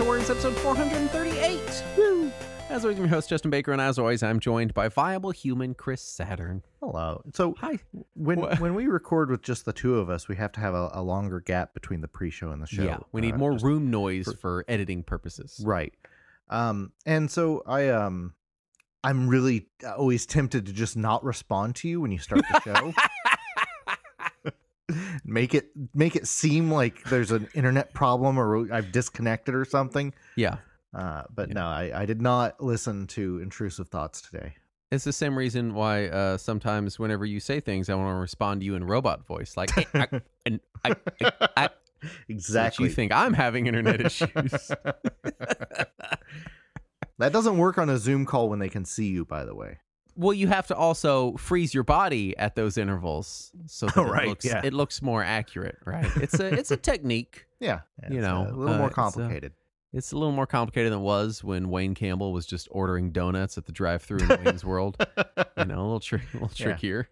Warriors episode 438. Woo! As always, I'm your host, Justin Baker, and as always, I'm joined by Viable Human Chris Saturn. Hello. So, Hi. when we record with just the two of us, we have to have a longer gap between the pre-show and the show. Yeah, we need more room noise for editing purposes. Right. And so I'm really always tempted to just not respond to you when you start the show. Make it seem like there's an internet problem or I've disconnected or something. Yeah. But no, I did not listen to Intrusive Thoughts today. It's the same reason why sometimes whenever you say things, I want to respond to you in robot voice. Like, hey, Exactly. So you think I'm having internet issues. That doesn't work on a Zoom call when they can see you, by the way. Well, you have to also freeze your body at those intervals so that it looks more accurate, right? It's a technique. Yeah. You know, a little more complicated. It's a little more complicated than it was when Wayne Campbell was just ordering donuts at the drive-thru in Wayne's World. You know, a little trickier.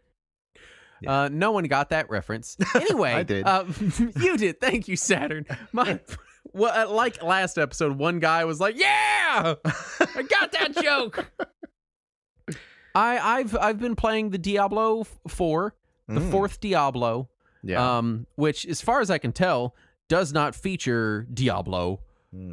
Yeah. No one got that reference. Anyway, I did. You did. Thank you, Saturn. Like last episode, one guy was like, "Yeah, I got that joke." I've been playing the Diablo 4, the fourth Diablo, which, as far as I can tell, does not feature Diablo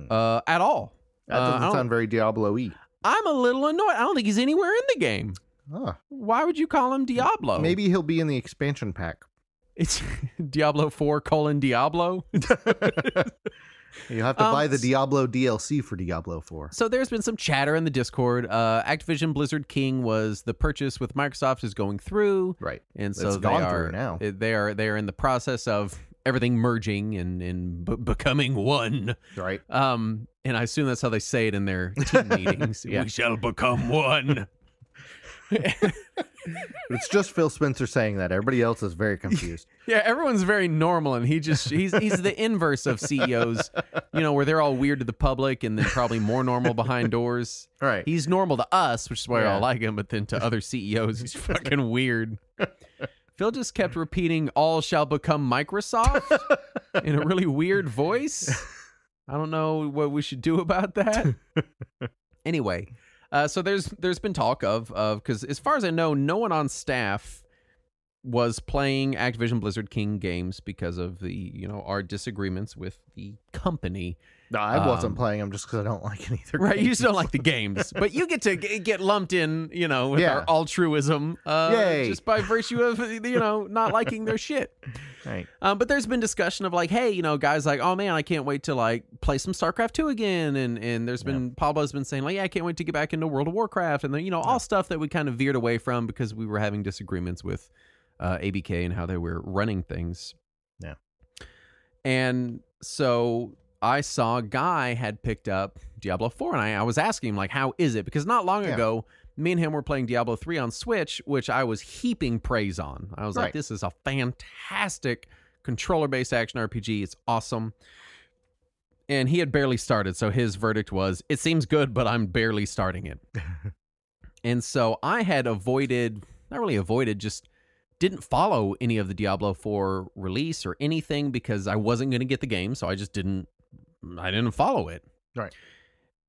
at all. That doesn't sound very Diablo-y. I'm a little annoyed. I don't think he's anywhere in the game. Huh. Why would you call him Diablo? Maybe he'll be in the expansion pack. It's Diablo 4 : Diablo. You'll have to buy the Diablo DLC for Diablo 4. So there's been some chatter in the Discord. Activision Blizzard King was the purchase with Microsoft is going through. Right. And so it's gone through now. They are in the process of everything merging and becoming one. Right. And I assume that's how they say it in their team meetings. Yeah. We shall become one. It's just Phil Spencer saying that. Everybody else is very confused. Yeah, everyone's very normal, and he's the inverse of CEOs, you know, where they're all weird to the public and then probably more normal behind doors. Right. He's normal to us, which is why I like him, but then to other CEOs, he's fucking weird. Phil just kept repeating, "All shall become Microsoft," in a really weird voice. I don't know what we should do about that. Anyway. So there's been talk of because as far as I know, no one on staff was playing Activision Blizzard King games because of our disagreements with the company. No, I wasn't playing them just because I don't like any of their right, games. you just don't like the games, but you get to get lumped in, with our altruism, just by virtue of not liking their shit. Right. But there's been discussion of like, hey, guys like, oh man, I can't wait to like play some StarCraft 2 again, and there's been Pablo's been saying like, yeah, I can't wait to get back into World of Warcraft, and then all stuff that we kind of veered away from because we were having disagreements with ABK and how they were running things. Yeah. And so I saw a guy had picked up Diablo 4, and I was asking him, like, how is it? Because not long ago, me and him were playing Diablo 3 on Switch, which I was heaping praise on. I was like, this is a fantastic controller-based action RPG. It's awesome. And he had barely started, so his verdict was, it seems good, but I'm barely starting it. And so I had just didn't follow any of the Diablo 4 release or anything because I wasn't going to get the game, so I didn't follow it. Right.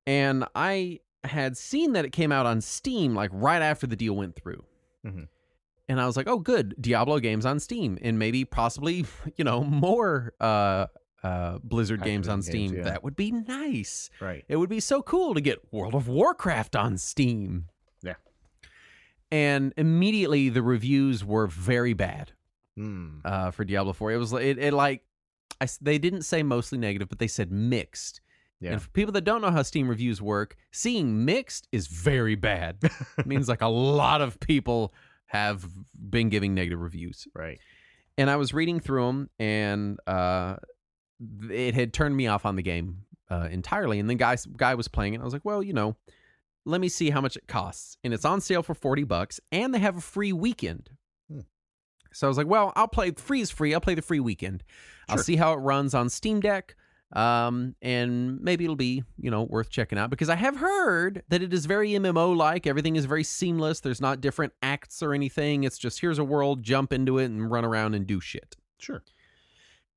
And I had seen that it came out on Steam like right after the deal went through. Mm-hmm. And I was like, oh, good, Diablo games on Steam, and maybe possibly, more Blizzard games on Steam. Yeah. That would be nice. Right. It would be so cool to get World of Warcraft on Steam. Yeah. And immediately the reviews were very bad for Diablo 4. It was they didn't say mostly negative, but they said mixed. Yeah. And for people that don't know how Steam reviews work, seeing mixed is very bad. It means like a lot of people have been giving negative reviews. Right. And I was reading through them, and it had turned me off on the game entirely. And then guy was playing it. I was like, well, let me see how much it costs. And it's on sale for $40, and they have a free weekend. So I was like, well, I'll play free. I'll play the free weekend. Sure. I'll see how it runs on Steam Deck. And maybe it'll be, worth checking out, because I have heard that it is very MMO-like. Everything is very seamless. There's not different acts or anything. It's just, here's a world, jump into it and run around and do shit. Sure.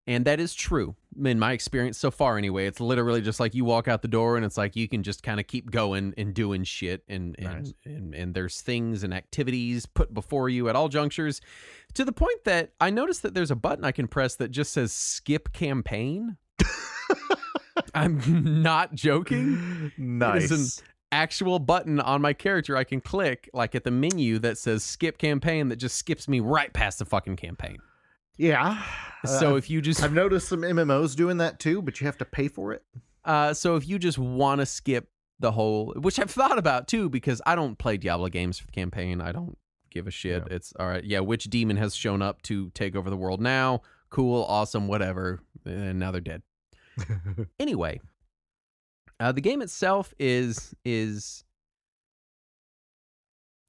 And that is true in my experience so far anyway. It's literally just like you walk out the door and it's like you can just kind of keep going and doing shit and Nice. and there's things and activities put before you at all junctures, to the point that I noticed that there's a button I can press that just says skip campaign. I'm not joking. Nice. It is an actual button on my character I can click like at the menu that says skip campaign that just skips me right past the fucking campaign. Yeah. So if you just I've noticed some MMOs doing that too, but you have to pay for it. so if you just want to skip the whole, which I've thought about too, because I don't play Diablo games for the campaign. I don't give a shit. Yeah. It's all right. Yeah, which demon has shown up to take over the world now? Cool, awesome, whatever. And now they're dead. Anyway, the game itself is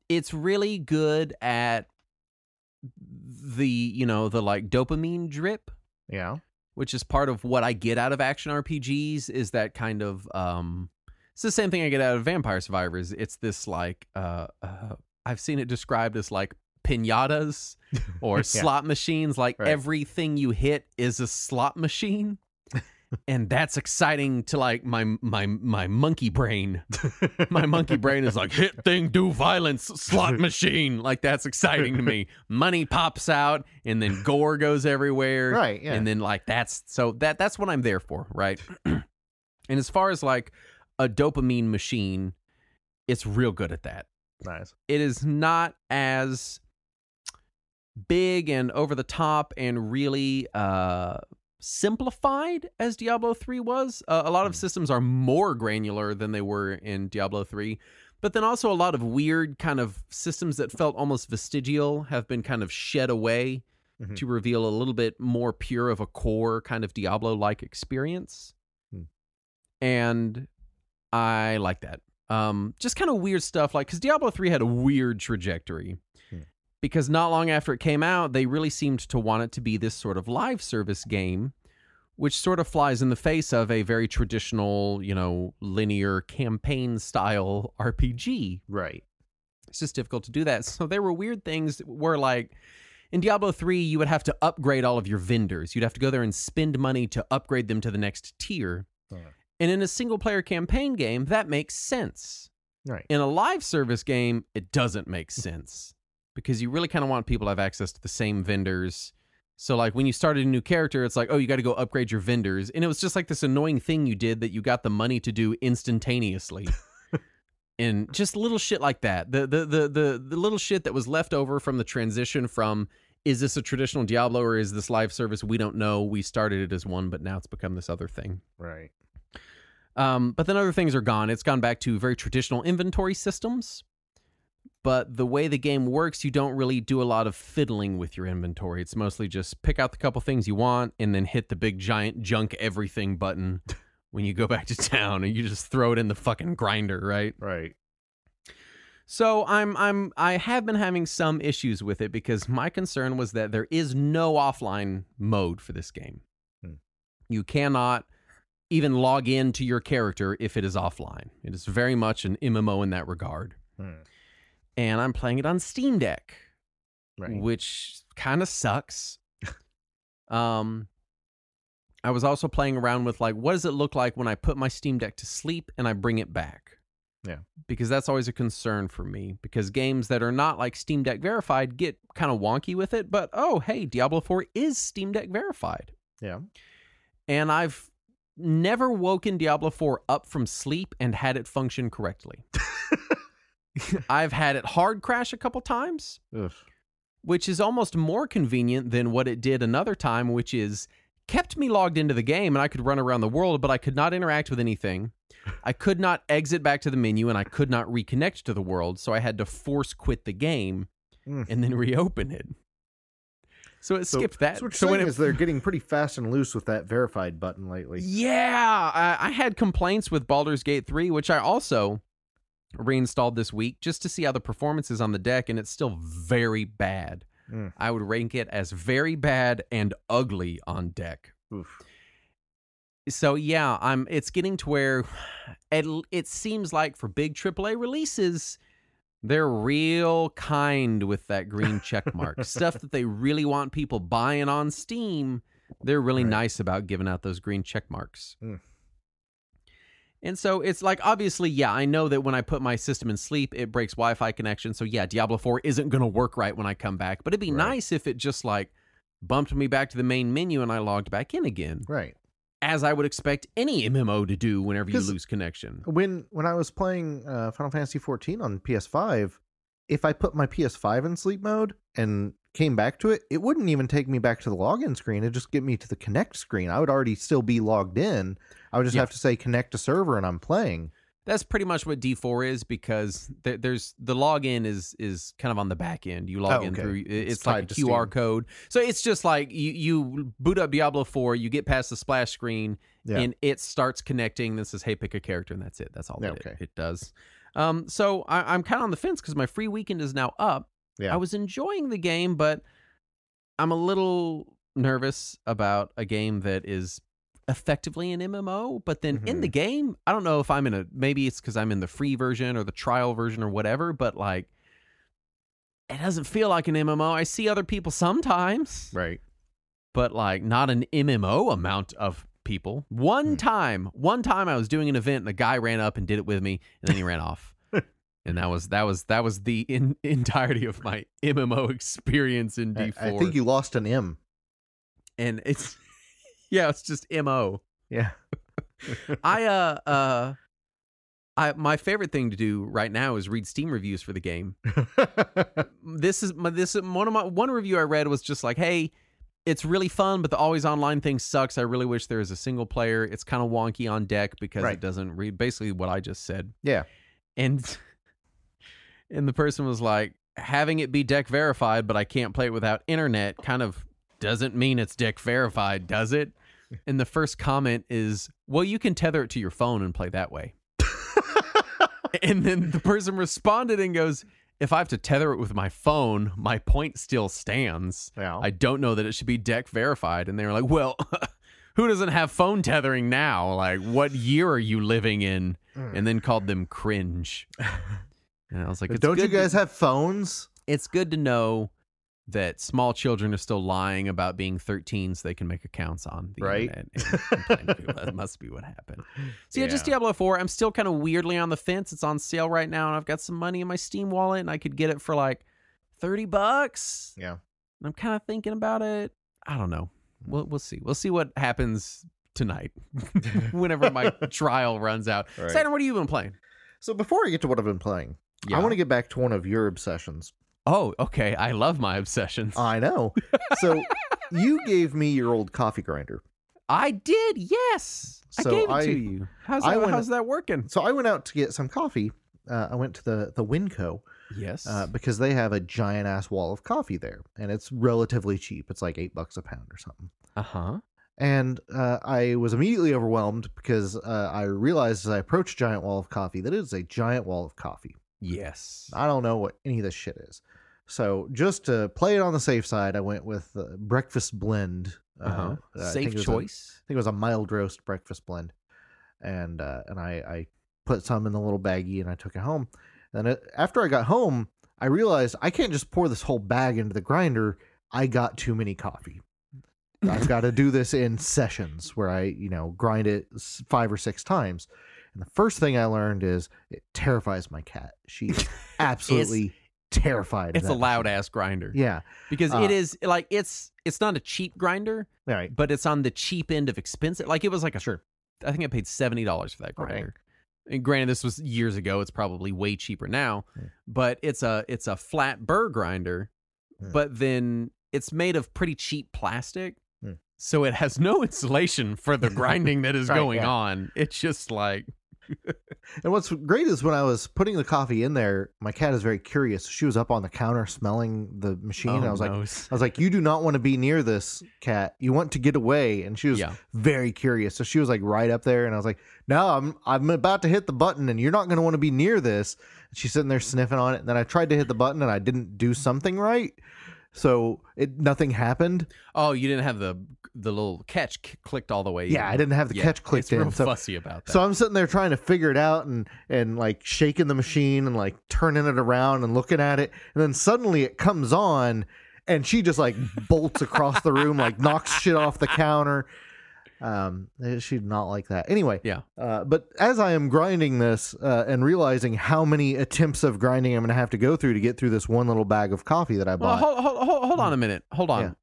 it's really good at the the like dopamine drip, Yeah. which is part of what I get out of action RPGs. Is that kind of it's the same thing I get out of Vampire Survivors. It's this like I've seen it described as like pinatas or slot machines. Like Right. everything you hit is a slot machine. And that's exciting to like my monkey brain. My monkey brain is like, hit thing, do violence, slot machine. Like that's exciting to me. Money pops out and then gore goes everywhere. Right, yeah. And then like that's what I'm there for, right? And as far as like a dopamine machine, it's real good at that. Nice. It is not as big and over the top and really simplified as Diablo 3 was. A lot of systems are more granular than they were in Diablo 3, but then also a lot of weird kind of systems that felt almost vestigial have been kind of shed away to reveal a little bit more pure of a core kind of Diablo-like experience. And I like that. Just kind of weird stuff, like, because Diablo 3 had a weird trajectory. Because not long after it came out, they really seemed to want it to be this sort of live service game, which sort of flies in the face of a very traditional, linear campaign style RPG. Right. It's just difficult to do that. So there were weird things that were like, in Diablo 3, you would have to upgrade all of your vendors. You'd have to go there and spend money to upgrade them to the next tier. And in a single-player campaign game, that makes sense. Right. In a live service game, it doesn't make sense. Because you really kind of want people to have access to the same vendors. So, like, when you started a new character, it's like, oh, you got to go upgrade your vendors. And it was just like this annoying thing you did that you got the money to do instantaneously. And just little shit like that. The little shit that was left over from the transition from, is this a traditional Diablo or is this live service? We don't know. We started it as one, but now it's become this other thing. Right. But then other things are gone. It's gone back to very traditional inventory systems. But the way the game works, you don't really do a lot of fiddling with your inventory. It's mostly just pick out the couple things you want and then hit the big giant junk everything button when you go back to town, and you just throw it in the fucking grinder, right? Right. So I have been having some issues with it because my concern was that there is no offline mode for this game. You cannot even log in to your character if it is offline. It is very much an MMO in that regard. And I'm playing it on Steam Deck, Right. which kind of sucks. I was also playing around with, like, what does it look like when I put my Steam Deck to sleep and I bring it back? Yeah. Because that's always a concern for me. Because games that are not, like, Steam Deck verified get kind of wonky with it. But, oh, hey, Diablo 4 is Steam Deck verified. Yeah. And I've never woken Diablo 4 up from sleep and had it function correctly. I've had it hard crash a couple times, Ugh. which is almost more convenient than what it did another time, which is kept me logged into the game and I could run around the world, but I could not interact with anything. I could not exit back to the menu and I could not reconnect to the world, so I had to force quit the game and then reopen it. So it skipped that. So what So you're when saying it is they're getting pretty fast and loose with that verified button lately. Yeah, I had complaints with Baldur's Gate 3, which I also reinstalled this week just to see how the performance is on the deck, and it's still very bad. I would rank it as very bad and ugly on deck. Oof. So yeah, it's getting to where it seems like for big AAA releases, they're real kind with that green check mark. Stuff that they really want people buying on Steam, They're really Right. nice about giving out those green check marks. Mm. And so it's like, obviously, yeah, I know that when I put my system in sleep, it breaks Wi-Fi connection. So yeah, Diablo 4 isn't going to work right when I come back. But it'd be Right. nice if it just like bumped me back to the main menu and I logged back in again, Right. as I would expect any MMO to do whenever you 'Cause lose connection. When I was playing Final Fantasy 14 on PS5, if I put my PS5 in sleep mode and came back to it, it wouldn't even take me back to the login screen. It'd just get me to the connect screen. I would already still be logged in. I would just Yeah. have to say connect to server and I'm playing. That's pretty much what D4 is, because there's the login is kind of on the back end. You log in okay. through It's it's like a tied to QR Steam. code. So it's just like you boot up Diablo 4, you get past the splash screen, Yeah. and it starts connecting. This says, hey, pick a character, and that's it. That's all Yeah, that okay. it does. So I'm kind of on the fence because my free weekend is now up. Yeah. I was enjoying the game, but I'm a little nervous about a game that is effectively an MMO, but then in the game, I don't know if I'm maybe it's because I'm in the free version or the trial version or whatever, but like, it doesn't feel like an MMO. I see other people sometimes, Right. but like not an MMO amount of people. One time I was doing an event and the guy ran up and did it with me, and then he ran off. And that was the entirety of my MMO experience in D4. I think you lost an M. And it's it's just MO. Yeah. My favorite thing to do right now is read Steam reviews for the game. One review I read was just like, hey, it's really fun, but the always online thing sucks. I really wish there was a single player. It's kind of wonky on deck because Right. it doesn't read, basically what I just said. Yeah. And the person was like, having it be deck verified, but I can't play it without internet kind of doesn't mean it's deck verified, does it? And the first comment is, well, you can tether it to your phone and play that way. And then the person responded and goes, if I have to tether it with my phone, my point still stands. Yeah. I don't know that it should be deck verified. And they were like, well, who doesn't have phone tethering now? Like, what year are you living in? And then called them cringe. And I was like, Don't you guys have phones? It's good to know that small children are still lying about being 13 so they can make accounts on the Right. internet. And complain to people. That must be what happened. So yeah, just Yeah. Diablo 4. I'm still kind of weirdly on the fence. It's on sale right now, and I've got some money in my Steam wallet, and I could get it for like $30. Yeah. And I'm kind of thinking about it. I don't know. We'll see. We'll see what happens tonight whenever my trial runs out. Right. Saturn, what have you been playing? So before I get to what I've been playing, I want to get back to one of your obsessions. Oh, okay. I love my obsessions. I know. So you gave me your old coffee grinder. I did, yes. So I gave it I- to you. How's I went- that working? So I went out to get some coffee. I went to the Winco Yes. because they have a giant ass wall of coffee there, and it's relatively cheap. It's like $8 a pound or something. Uh-huh. And I was immediately overwhelmed because I realized as I approached Giant Wall of Coffee that it is a giant wall of coffee. Yes. I don't know what any of this shit is. So just to play it on the safe side, I went with breakfast blend. Uh-huh. I think Safe it was choice. I think it was a mild roast breakfast blend, and I put some in the little baggie and I took it home. And after I got home, I realized I can't just pour this whole bag into the grinder. I got too many coffee. I've got to do this in sessions where I, grind it 5 or 6 times. And the first thing I learned is it terrifies my cat. She is absolutely terrified. of It's a that loud machine. ass grinder. Yeah. Because it is like it's not a cheap grinder, All right. but it's on the cheap end of expensive. Like it was like Sure. I think I paid $70 for that Right. grinder. And granted, this was years ago. It's probably way cheaper now. Hmm. But it's a flat burr grinder, Hmm. but then it's made of pretty cheap plastic. Hmm. So it has no insulation for the grinding that is Right, going yeah. on. It's just like And what's great is when I was putting the coffee in there, my cat is very curious. She was up on the counter smelling the machine. and I was like, you do not want to be near this, cat. You want to get away. And she was Yeah. very curious. So she was like right up there. And I was like, no, I'm about to hit the button and you're not going to want to be near this. And she's sitting there sniffing on it. And then I tried to hit the button and I didn't do something right. So nothing happened. Oh, you didn't have the little catch clicked all the way. Yeah, in. I didn't have the catch clicked it's real in. So fussy about that. So I'm sitting there trying to figure it out and like shaking the machine and like turning it around and looking at it. And then suddenly it comes on and she just like bolts across the room, like knocks shit off the counter. She did not like that. Anyway, Yeah. But as I am grinding this and realizing how many attempts of grinding I'm going to have to go through to get through this one little bag of coffee that I Well, bought. hold on a minute. Hold on.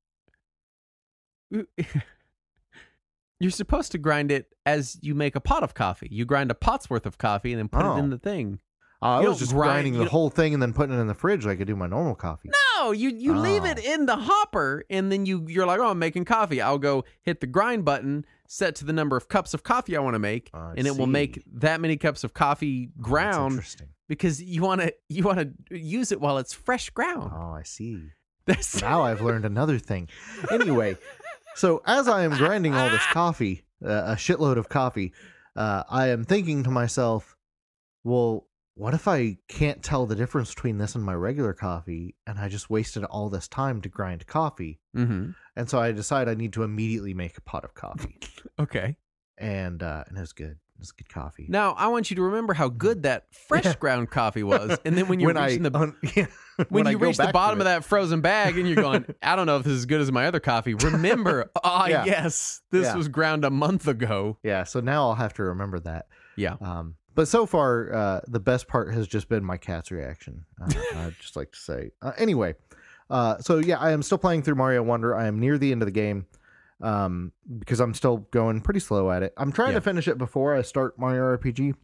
You're supposed to grind it as you make a pot of coffee. You grind a pot's worth of coffee and then put it in the thing. I You was don't just grind- grinding the whole thing and then putting it in the fridge like I do my normal coffee. No, you leave it in the hopper and then you're like, oh, I'm making coffee. I'll go hit the grind button, set to the number of cups of coffee I want to make, and it will make that many cups of coffee ground Interesting. because you want to use it while it's fresh ground. Oh, I see. That's Now I've learned another thing. Anyway, so as I am grinding all this coffee, a shitload of coffee, I am thinking to myself, well, what if I can't tell the difference between this and my regular coffee, and I just wasted all this time to grind coffee? Mm-hmm. And so I decide I need to immediately make a pot of coffee. Okay. And it was good. It was good coffee. Now I want you to remember how good that fresh ground coffee was, and then when you're reaching when you reach the bottom of that frozen bag and you're going, I don't know if this is as good as my other coffee. Remember, yes, this was ground a month ago. Yeah, so now I'll have to remember that. Yeah. But so far, the best part has just been my cat's reaction. I'd just like to say. Anyway, so yeah, I am still playing through Mario Wonder. I am near the end of the game because I'm still going pretty slow at it. I'm trying to finish it before I start Mario RPG,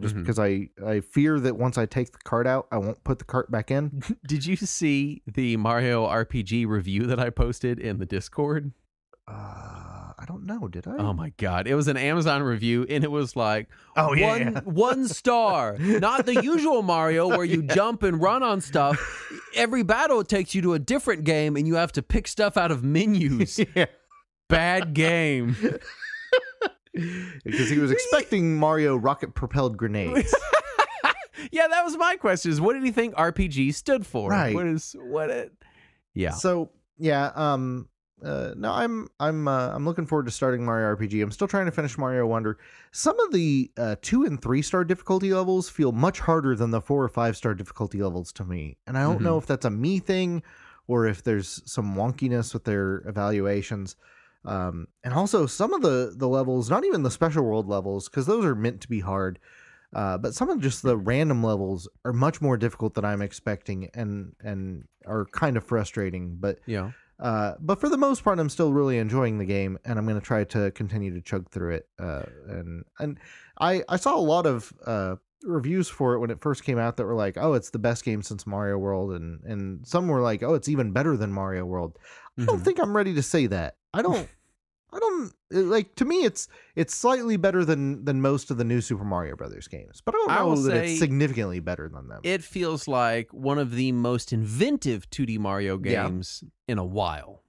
just because I fear that once I take the cart out, I won't put the cart back in. Did you see the Mario RPG review that I posted in the Discord? I don't know. Did I? Oh my God. It was an Amazon review and it was like, yeah. 1 star. Not the usual Mario where you jump and run on stuff. Every battle takes you to a different game and you have to pick stuff out of menus. Yeah. Bad game. Because he was expecting Mario rocket-propelled grenades. Yeah, that was my question. Is what did he think RPG stood for? Right. Yeah. So yeah, no, I'm looking forward to starting Mario RPG. I'm still trying to finish Mario Wonder. Some of the 2 and 3 star difficulty levels feel much harder than the 4 or 5 star difficulty levels to me, and I don't know if that's a me thing or if there's some wonkiness with their evaluations. And also some of the levels, not even the special world levels, because those are meant to be hard. But some of just the random levels are much more difficult than I'm expecting and are kind of frustrating. But yeah. But for the most part, I'm still really enjoying the game, and I'm going to try to continue to chug through it. And I saw a lot of reviews for it when it first came out that were like, oh, it's the best game since Mario World, and some were like, oh, it's even better than Mario World. I don't think I'm ready to say that. I don't like, to me it's slightly better than most of the new Super Mario Brothers games, but I don't know that it's significantly better than them. It feels like one of the most inventive 2D Mario games in a while.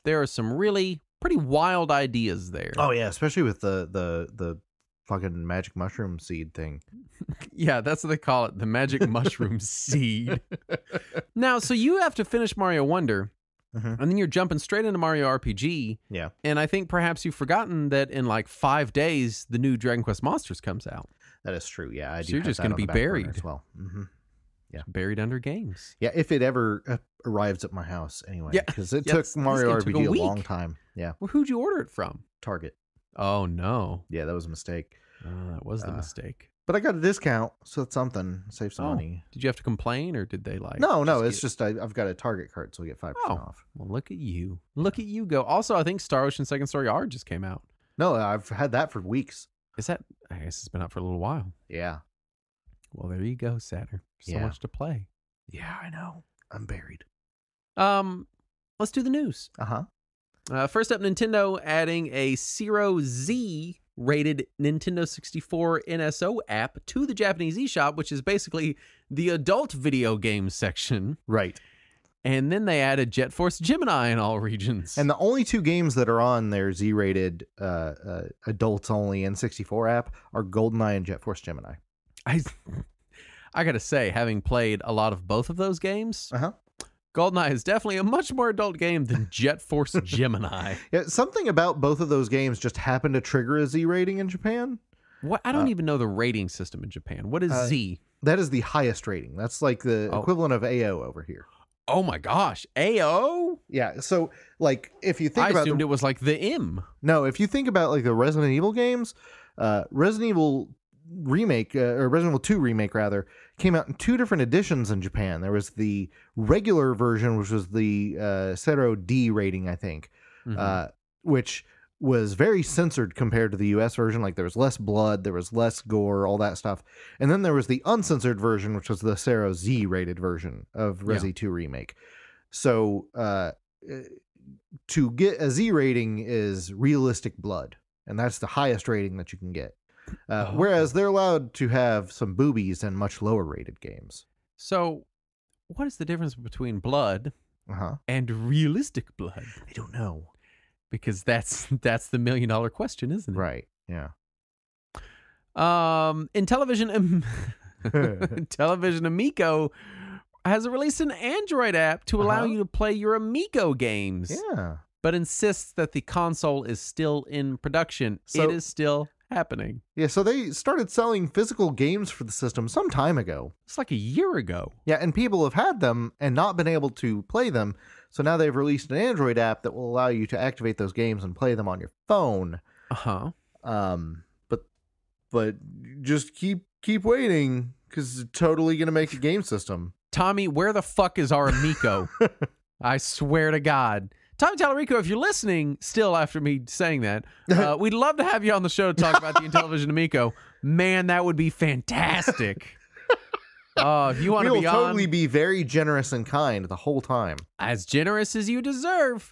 There are some really pretty wild ideas there. Oh yeah, especially with the fucking magic mushroom seed thing. Yeah, that's what they call it, the magic mushroom seed. Now, so you have to finish Mario Wonder. And then you're jumping straight into Mario RPG. Yeah. And I think perhaps you've forgotten that in like 5 days, the new Dragon Quest Monsters comes out. That is true. Yeah. I do. So you're just going to be buried as well. Yeah. Buried under games. Yeah. If it ever arrives at my house anyway. Yeah. Because it took Mario RPG a long time. Yeah. Well, who'd you order it from? Target. Oh, no. Yeah. That was a mistake. That was the mistake. But I got a discount, so it's something. Save some money. Did you have to complain, or did they like? No. It's just I've got a Target card, so we get 5% off. Well, look at you. Look at you go. Also, I think Star Ocean Second Story R just came out. No, I've had that for weeks. Is that? I guess it's been out for a little while. Yeah. Well, there you go, Saturn. So much to play. Yeah, I know. I'm buried. Let's do the news. First up, Nintendo adding a Zero Z rated Nintendo 64 NSO app to the Japanese eShop, which is basically the adult video game section. Right. And then they added Jet Force Gemini in all regions. And the only 2 games that are on their Z-rated adults only N64 app are GoldenEye and Jet Force Gemini. I got to say, having played a lot of both of those games, GoldenEye is definitely a much more adult game than Jet Force Gemini. Yeah, something about both of those games just happened to trigger a Z rating in Japan. What? I don't even know the rating system in Japan. What is Z? That is the highest rating. That's like the equivalent of AO over here. Oh my gosh, AO? Yeah, so like if you think I about assumed it was like the M. no, if you think about like the Resident Evil games, Resident Evil remake or Resident Evil 2 remake rather came out in two different editions in Japan. There was the regular version, which was the Zero D rating, I think, which was very censored compared to the US version. Like there was less blood, there was less gore, all that stuff. And then there was the uncensored version, which was the Zero Z rated version of Resi 2 remake. So to get a Z rating is realistic blood, and that's the highest rating that you can get. Whereas they're allowed to have some boobies in much lower rated games. So, what is the difference between blood and realistic blood? I don't know. Because that's the $1 million question, isn't it? Right. Yeah. In television, Television Amico has released an Android app to allow you to play your Amico games. Yeah. But insists that the console is still in production. So, it is still happening. Yeah, so they started selling physical games for the system some time ago. It's like a year ago. Yeah, and people have had them and not been able to play them. So now they've released an Android app that will allow you to activate those games and play them on your phone. But just keep waiting, because it's totally going to make a game system. Tommy, where the fuck is our Amico? I swear to God. Tommy Tallarico, if you're listening still after me saying that, we'd love to have you on the show to talk about the Intellivision Amico. Man, that would be fantastic. If you want to be on, we'll totally be very generous and kind the whole time. As generous as you deserve.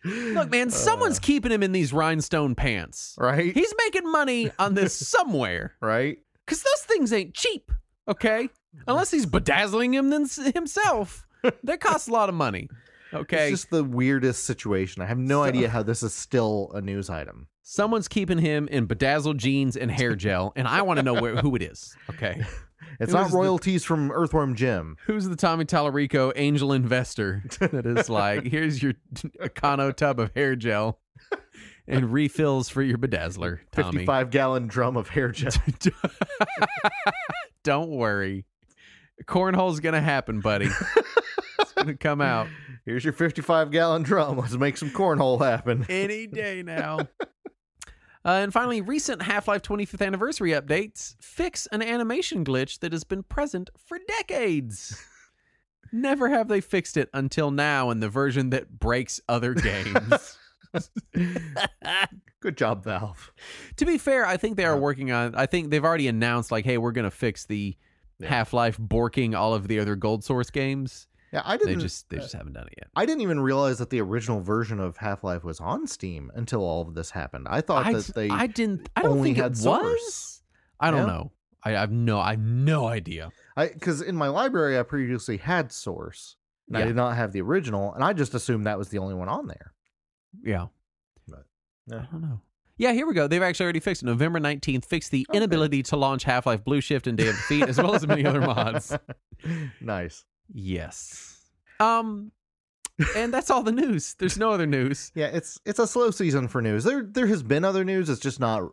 Look, man, someone's keeping him in these rhinestone pants. Right? He's making money on this somewhere. Right? Because those things ain't cheap, okay? Unless he's bedazzling him himself. That costs a lot of money, okay? It's just the weirdest situation. I have no idea how this is still a news item. Someone's keeping him in bedazzled jeans and hair gel, and I want to know who it is, okay? It's not royalties from Earthworm Jim. Who's the Tommy Tallarico angel investor that is like, here's your Econo tub of hair gel and refills for your bedazzler, Tommy. 55-gallon drum of hair gel. Don't worry. Cornhole's going to happen, buddy. It's going to come out. Here's your 55-gallon drum. Let's make some cornhole happen. Any day now. And finally, recent Half-Life 25th anniversary updates fix an animation glitch that has been present for decades. Never have they fixed it until now in the version that breaks other games. Good job, Valve. To be fair, I think they are working on, I think they've already announced like, hey, we're going to fix the Half-Life borking all of the other Gold Source games. Yeah, I didn't. They just haven't done it yet. I didn't even realize that the original version of Half-Life was on Steam until all of this happened. I thought that they I don't only think had it Source. Was. I don't know. I have no idea. Because in my library I previously had Source, and I did not have the original, and I just assumed that was the only one on there. Yeah, but I don't know. Yeah, here we go. They've actually already fixed it. November 19th, fixed the inability to launch Half-Life Blue Shift and Day of Defeat, as well as many other mods. Nice. Yes. And that's all the news. There's no other news. Yeah, it's a slow season for news. There has been other news. It's just not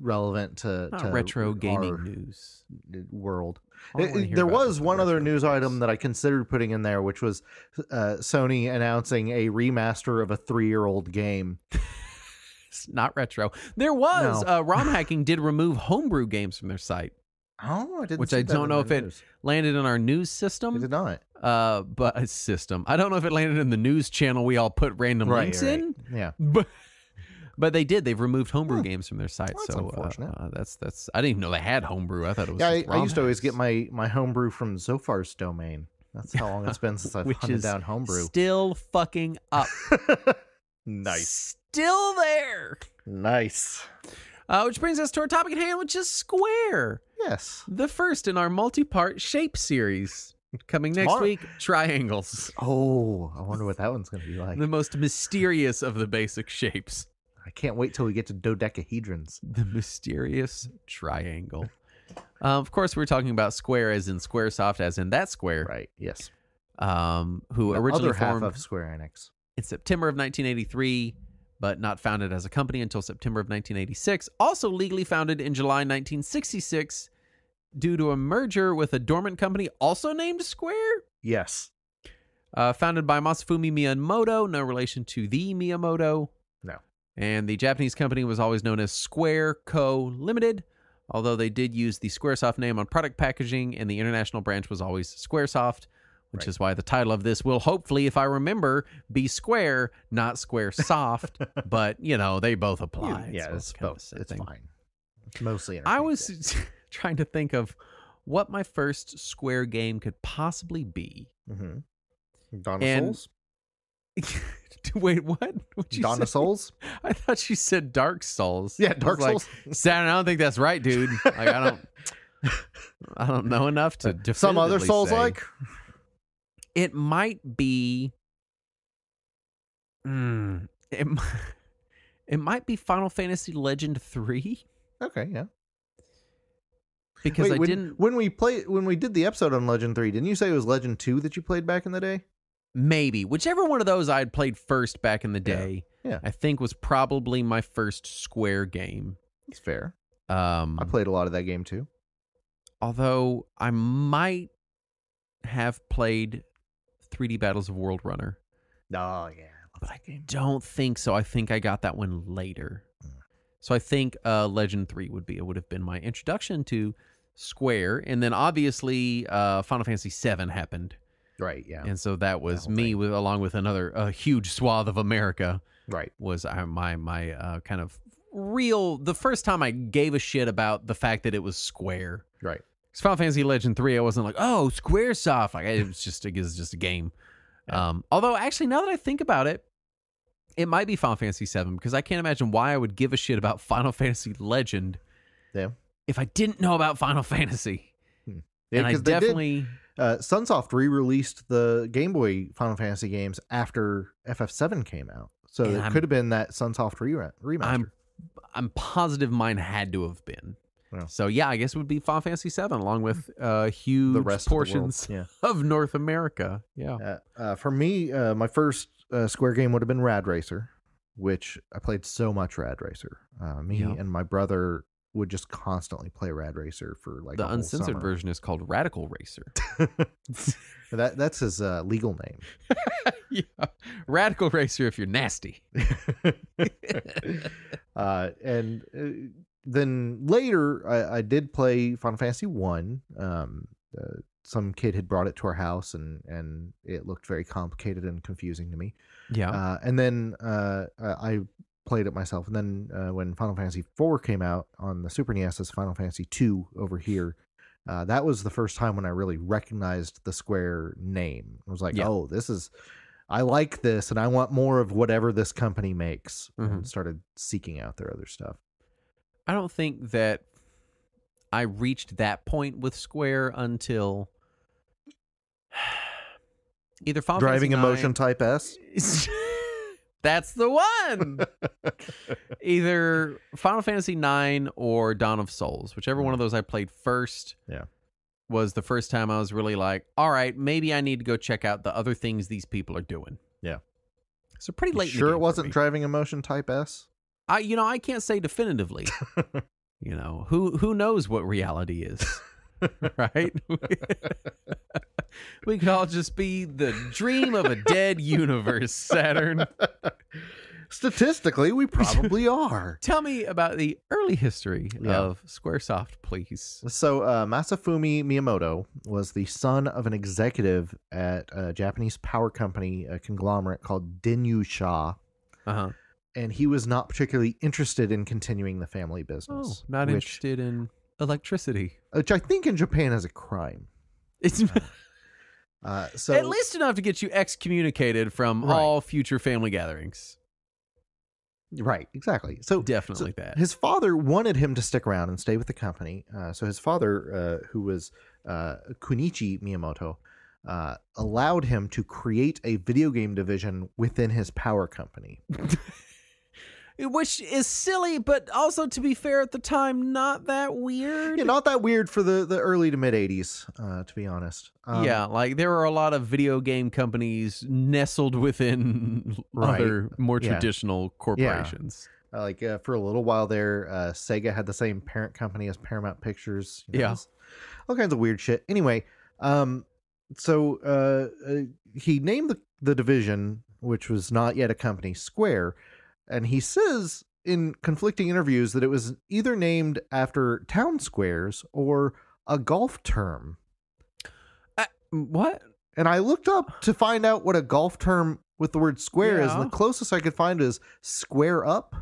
relevant to retro gaming news world. There was one other news item that I considered putting in there, which was Sony announcing a remaster of a 3-year-old game. It's not retro. There was ROM hacking did remove homebrew games from their site. Oh, I didn't. Which I don't know if it landed in our news system. It did not. But a system. I don't know if it landed in the news channel we all put random links in. Yeah. But they did. They've removed homebrew games from their site. Well, that's so unfortunate. That's. I didn't even know they had homebrew. I thought it was. Yeah, just I used to always hacks. get my homebrew from Zophar's domain. That's how long it's been since I've hunted down homebrew. Still fucking up. Nice. Still there. Nice. Which brings us to our topic at hand, which is Square. Yes. The first in our multi-part shape series. Coming next week, triangles. Oh, I wonder what that one's going to be like. The most mysterious of the basic shapes. I can't wait till we get to dodecahedrons. The mysterious triangle. Of course, we're talking about Square as in Squaresoft, as in that Square. Right, yes. Who the originally other half formed of Square Enix. in September of 1983, but not founded as a company until September of 1986. Also legally founded in July 1966 due to a merger with a dormant company also named Square. Yes. Founded by Masafumi Miyamoto, no relation to the Miyamoto. No. And the Japanese company was always known as Square Co. Limited, although they did use the Squaresoft name on product packaging, and the international branch was always Squaresoft, which is why the title of this will hopefully, if I remember, be Square, not Squaresoft. But, they both apply. It's both. It's fine. It's mostly I was trying to think of what my first Square game could possibly be. Mm-hmm. Dawn of Souls? Wait, what? What'd you Dawn say? of Souls? I thought you said Dark Souls. Yeah, Dark Souls. Saturn, I don't think that's right, dude. Like, I don't know enough to definitively some other Souls say. like? It might be. It might be Final Fantasy Legend 3. Okay, yeah. Because Wait, didn't. When we did the episode on Legend 3, didn't you say it was Legend 2 that you played back in the day? Maybe. Whichever one of those I had played first back in the day, Yeah. I think was probably my first Square game. That's fair. I played a lot of that game too. Although I might have played 3D Battles of World Runner. Oh, yeah. But I don't think so. I think I got that one later. So I think Legend 3 would have been my introduction to Square. And then obviously Final Fantasy 7 happened. Right, yeah. And so that was me along with another huge swath of America. Right. Was my kind of the first time I gave a shit about the fact that it was Square. Right. Because Final Fantasy Legend 3, I wasn't like, oh, Squaresoft. Like, it was just a game. Yeah. Although, actually, now that I think about it, it might be Final Fantasy 7, because I can't imagine why I would give a shit about Final Fantasy Legend if I didn't know about Final Fantasy. Yeah, and I definitely... Sunsoft re-released the Game Boy Final Fantasy games after FF7 came out. So it could have been that Sunsoft remaster. I'm positive mine had to have been. Yeah. So, yeah, I guess it would be Final Fantasy 7 along with huge the rest portions of North America. Yeah. For me, my first Square game would have been Rad Racer, which I played so much Rad Racer. And my brother would just constantly play Rad Racer for like the a whole uncensored summer. version is called Radical Racer. That's his legal name. Yeah, Radical Racer if you're nasty. Then later, I did play Final Fantasy 1. Some kid had brought it to our house, and it looked very complicated and confusing to me. Yeah. And then I played it myself. And then when Final Fantasy 4 came out on the Super NES as Final Fantasy 2 over here, that was the first time when I really recognized the Square name. I was like, oh, I like this, and I want more of whatever this company makes. Mm-hmm. And started seeking out their other stuff. I don't think that I reached that point with Square until either Final Driving Fantasy Emotion Type S. That's the one. Either Final Fantasy 9 or Dawn of Souls, whichever one of those I played first. Yeah. Was the first time I was really like, all right, maybe I need to go check out the other things these people are doing. Yeah. So pretty late. Sure, it wasn't Driving Emotion Type S. I can't say definitively. Who knows what reality is, right? We could all just be the dream of a dead universe, Saturn. Statistically, we probably are. Tell me about the early history of Squaresoft, please. So, Masafumi Miyamoto was the son of an executive at a Japanese power company, a conglomerate called Denyusha. Uh-huh. And he was not particularly interested in continuing the family business. Oh, not interested in electricity. Which I think in Japan is a crime. It's so at least enough to get you excommunicated from all future family gatherings. Right, exactly. So definitely that. His father wanted him to stick around and stay with the company. So his father, who was Kunichi Miyamoto, allowed him to create a video game division within his power company. Which is silly, but also, to be fair, at the time, not that weird. Yeah, not that weird for the early to mid 80s, to be honest. Like there were a lot of video game companies nestled within other more traditional corporations. For a little while there, Sega had the same parent company as Paramount Pictures. Yeah. All kinds of weird shit. Anyway, so he named the division, which was not yet a company, Square, and he says in conflicting interviews that it was either named after town squares or a golf term. What? And I looked up to find out what a golf term with the word square is, and the closest I could find is square up,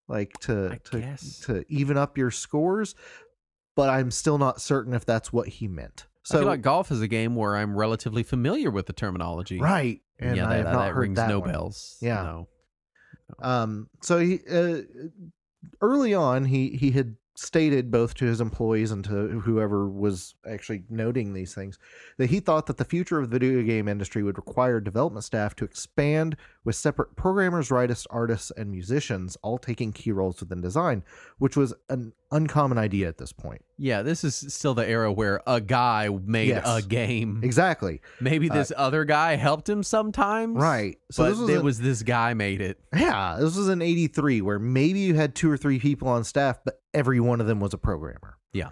like to even up your scores. But I'm still not certain if that's what he meant. So, I feel like golf is a game where I'm relatively familiar with the terminology. Right. And I have not heard rings that no one. bells. Yeah. No. So he early on he had stated both to his employees and to whoever was actually noting these things that he thought that the future of the video game industry would require development staff to expand with separate programmers, writers, artists, and musicians all taking key roles within design, which was an uncommon idea at this point. Yeah, this is still the era where a guy made a game. Exactly. Maybe this other guy helped him sometimes. Right. So but this guy made it. Yeah, this was in 83 where maybe you had 2 or 3 people on staff, but every one of them was a programmer. Yeah.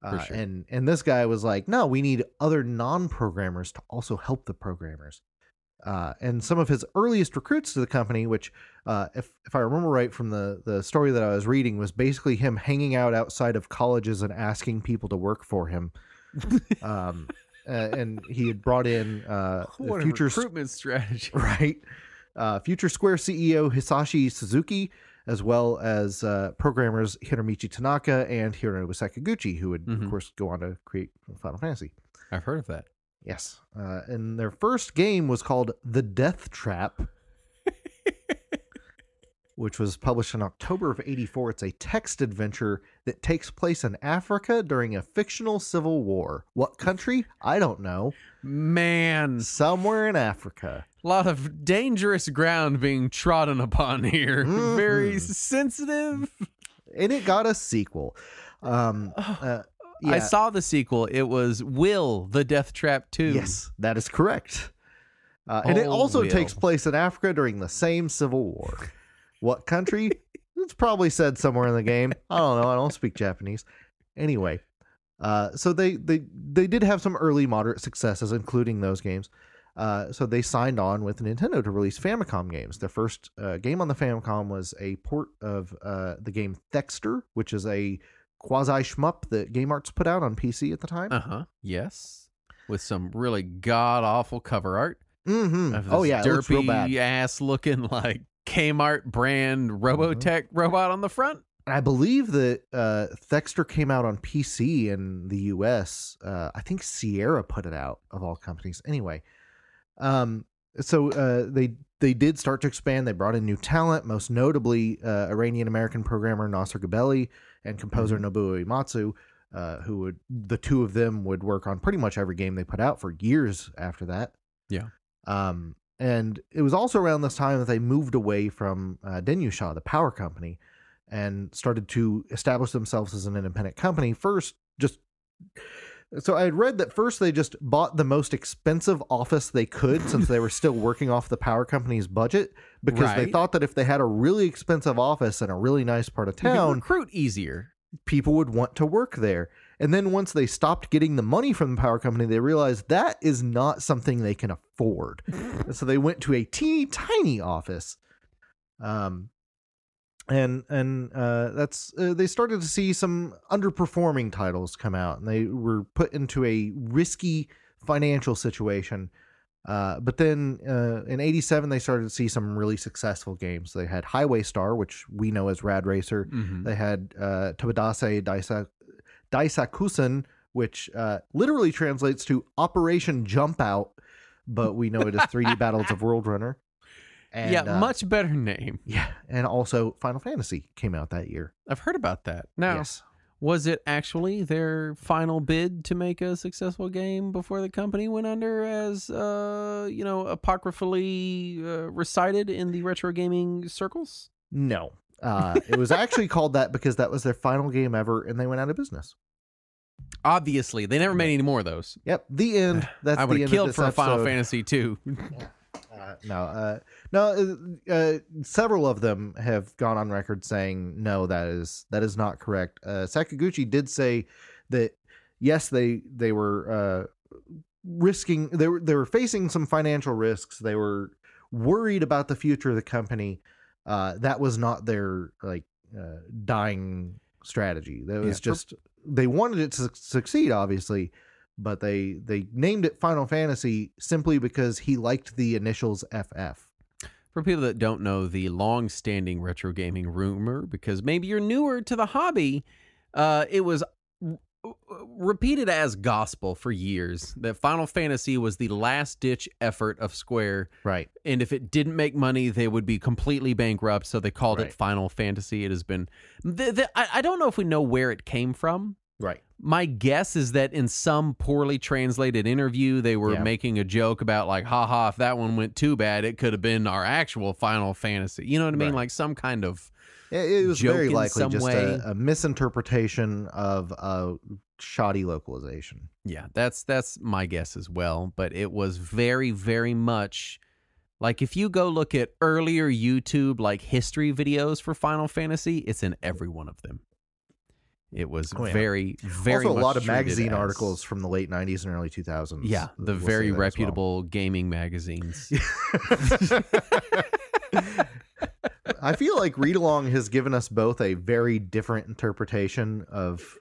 For sure. And this guy was like, no, we need other non-programmers to also help the programmers. And some of his earliest recruits to the company, which, if I remember right from the story that I was reading, was basically him hanging out outside of colleges and asking people to work for him. And he had brought in what future recruitment strategy, right? Future Square CEO Hisashi Suzuki, as well as programmers Hiromichi Tanaka and Hironobu Sakaguchi, who would of course go on to create Final Fantasy. I've heard of that. Yes. And their first game was called The Death Trap, which was published in October of 84. It's a text adventure that takes place in Africa during a fictional civil war. What country? I don't know. Man. Somewhere in Africa. A lot of dangerous ground being trodden upon here. Very sensitive. And it got a sequel. I saw the sequel. It was Will, the Death Trap 2. Yes, that is correct. And it also takes place in Africa during the same civil war. What country? It's probably said somewhere in the game. I don't know. I don't speak Japanese. Anyway, so they did have some early moderate successes, including those games. So they signed on with Nintendo to release Famicom games. Their first game on the Famicom was a port of the game Thexter, which is a quasi-shmup that Game Arts put out on PC at the time. Yes. With some really god-awful cover art. Mm-hmm. Of this it looks real bad. derpy-ass looking, like, Kmart brand Robotech robot on the front. I believe that Thexter came out on PC in the US. I think Sierra put it out, of all companies. Anyway, so they did start to expand. They brought in new talent, most notably Iranian-American programmer Nasser Gabelli and composer Nobuo Uematsu, the two of them would work on pretty much every game they put out for years after that. Yeah. And it was also around this time that they moved away from Denyu-Sha, the power company, and started to establish themselves as an independent company. So I had read that first they just bought the most expensive office they could since they were still working off the power company's budget, because they thought that if they had a really expensive office in a really nice part of town, you could recruit easier. People would want to work there. And then once they stopped getting the money from the power company, they realized that is not something they can afford. So they went to a teeny tiny office. And that's they started to see some underperforming titles come out, and they were put into a risky financial situation. But then in 87, they started to see some really successful games. They had Highway Star, which we know as Rad Racer. They had Tobadase Daisakusen, which literally translates to Operation Jump Out, but we know it as 3D Battles of World Runner. And, much better name. Yeah, and also Final Fantasy came out that year. I've heard about that. Now, was it actually their final bid to make a successful game before the company went under, as apocryphally recited in the retro gaming circles? No. It was actually called that because that was their final game ever, and they went out of business. Obviously, they never made any more of those. Yep, the end. That's I would the have end killed of this for episode. a Final Fantasy 2. Several of them have gone on record saying no, that is not correct. Sakaguchi did say that yes, they were risking, they were facing some financial risks. They were worried about the future of the company. That was not their dying strategy. That was just they wanted it to succeed, obviously. But they named it Final Fantasy simply because he liked the initials FF. For people that don't know the long-standing retro gaming rumor, because maybe you're newer to the hobby, it was repeated as gospel for years that Final Fantasy was the last-ditch effort of Square. Right. And if it didn't make money, they would be completely bankrupt, so they called it Final Fantasy. It has been... I don't know if we know where it came from. Right. My guess is that in some poorly translated interview, they were making a joke about like, haha, if that one went too bad, it could have been our actual Final Fantasy. You know what I mean? Like some kind of it was joke very in likely some just way. a misinterpretation of a shoddy localization. Yeah, that's my guess as well. But it was very, very much like if you go look at earlier YouTube like history videos for Final Fantasy, it's in every one of them. It was very, very also much a lot of treated magazine as, articles from the late 90s and early 2000s. Yeah, the very reputable gaming magazines. I feel like Read Along has given us both a very different interpretation of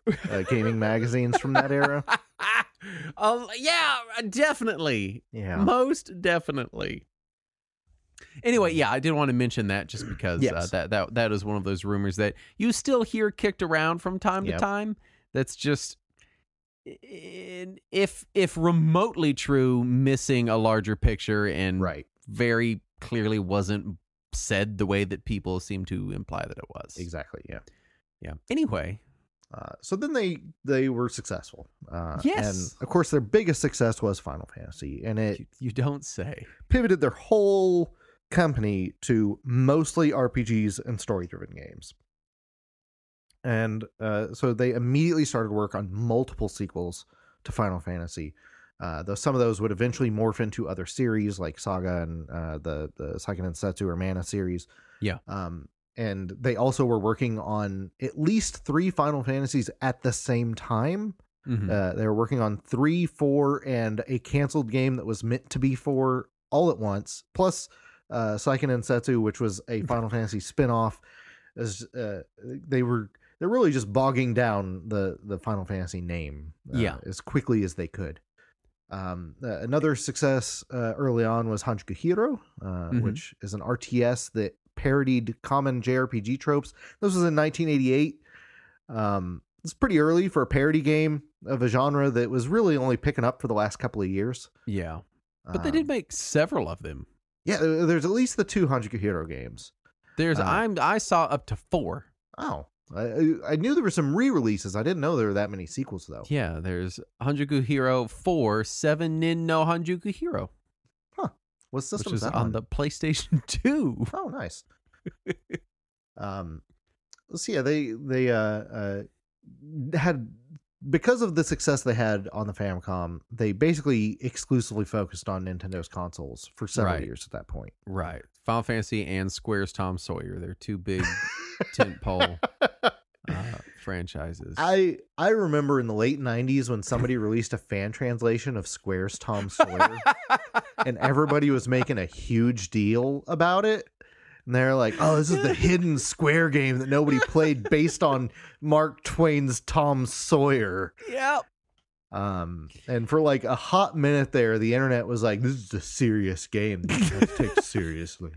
gaming magazines from that era. Yeah, definitely. Yeah. Most definitely. Anyway, yeah, I did want to mention that just because that is one of those rumors that you still hear kicked around from time to time. That's just, if remotely true, missing a larger picture and very clearly wasn't said the way that people seem to imply that it was. Exactly. Yeah. Yeah. Anyway. So then they were successful. Yes. And of course their biggest success was Final Fantasy, and it you don't say pivoted their whole company to mostly RPGs and story-driven games. And so they immediately started work on multiple sequels to Final Fantasy, though some of those would eventually morph into other series like Saga and the Seiken Densetsu or Mana series. Yeah. And they also were working on at least 3 Final Fantasies at the same time. Mm-hmm. They were working on 3, 4, and a canceled game that was meant to be 4 all at once, plus Seiken Densetsu, which was a Final Fantasy spin-off. They're really just bogging down the Final Fantasy name as quickly as they could. Another success early on was Hanjuku Hero, which is an RTS that parodied common JRPG tropes. This was in 1988. It's pretty early for a parody game of a genre that was really only picking up for the last couple of years. Yeah. But they did make several of them. Yeah, there's at least the 2 Hanjuku Hero games. I saw up to 4. Oh. I knew there were some re-releases. I didn't know there were that many sequels, though. Yeah, there's Hanjuku Hero 4, 7 Nin no Hanjuku Hero. Huh. What system is that on the PlayStation 2. Oh, nice. Let's see. Yeah, they had, because of the success they had on the Famicom, they basically exclusively focused on Nintendo's consoles for several years at that point. Right. Final Fantasy and Square's Tom Sawyer. They're 2 big tentpole franchises. I remember in the late 90s when somebody released a fan translation of Square's Tom Sawyer and everybody was making a huge deal about it. And they're like, oh, this is the hidden Square game that nobody played based on Mark Twain's Tom Sawyer. Yep. And for like a hot minute there, the internet was like, this is a serious game that you have to take seriously.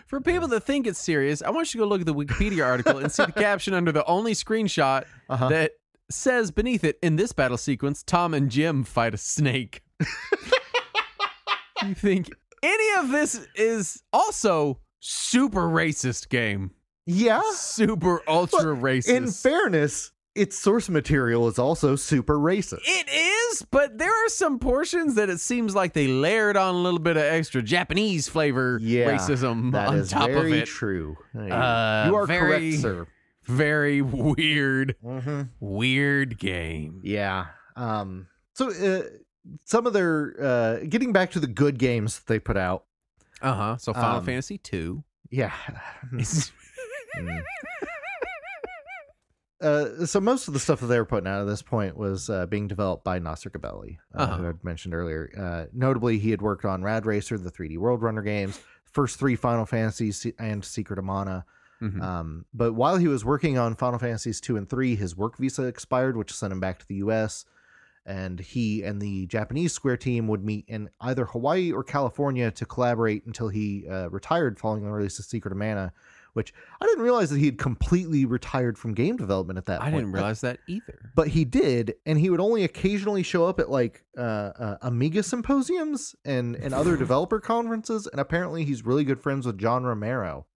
For people that think it's serious, I want you to go look at the Wikipedia article and see the caption under the only screenshot that says beneath it, in this battle sequence, Tom and Jim fight a snake. You think any of this is also super racist game? Yeah. Super ultra racist. In fairness, its source material is also super racist. It is, but there are some portions that it seems like they layered on a little bit of extra Japanese flavor racism that on is top very of it. True. You are correct, sir. Very weird, weird game. Yeah. So some of their getting back to the good games they put out. So Final Um, Fantasy 2. Yeah. is- Mm. So most of the stuff that they were putting out at this point was being developed by Nasser Gabelli, who I'd mentioned earlier. Notably, he had worked on Rad Racer, the 3D World Runner games, first 3 Final Fantasies, and Secret of Mana. Mhm. But while he was working on Final Fantasies 2 and 3, his work visa expired, which sent him back to the U.S., and he and the Japanese Square team would meet in either Hawaii or California to collaborate until he retired following the release of Secret of Mana, which I didn't realize that he had completely retired from game development at that I point. didn't realize that either. But he did, and he would only occasionally show up at like Amiga symposiums and other developer conferences, and apparently he's really good friends with John Romero.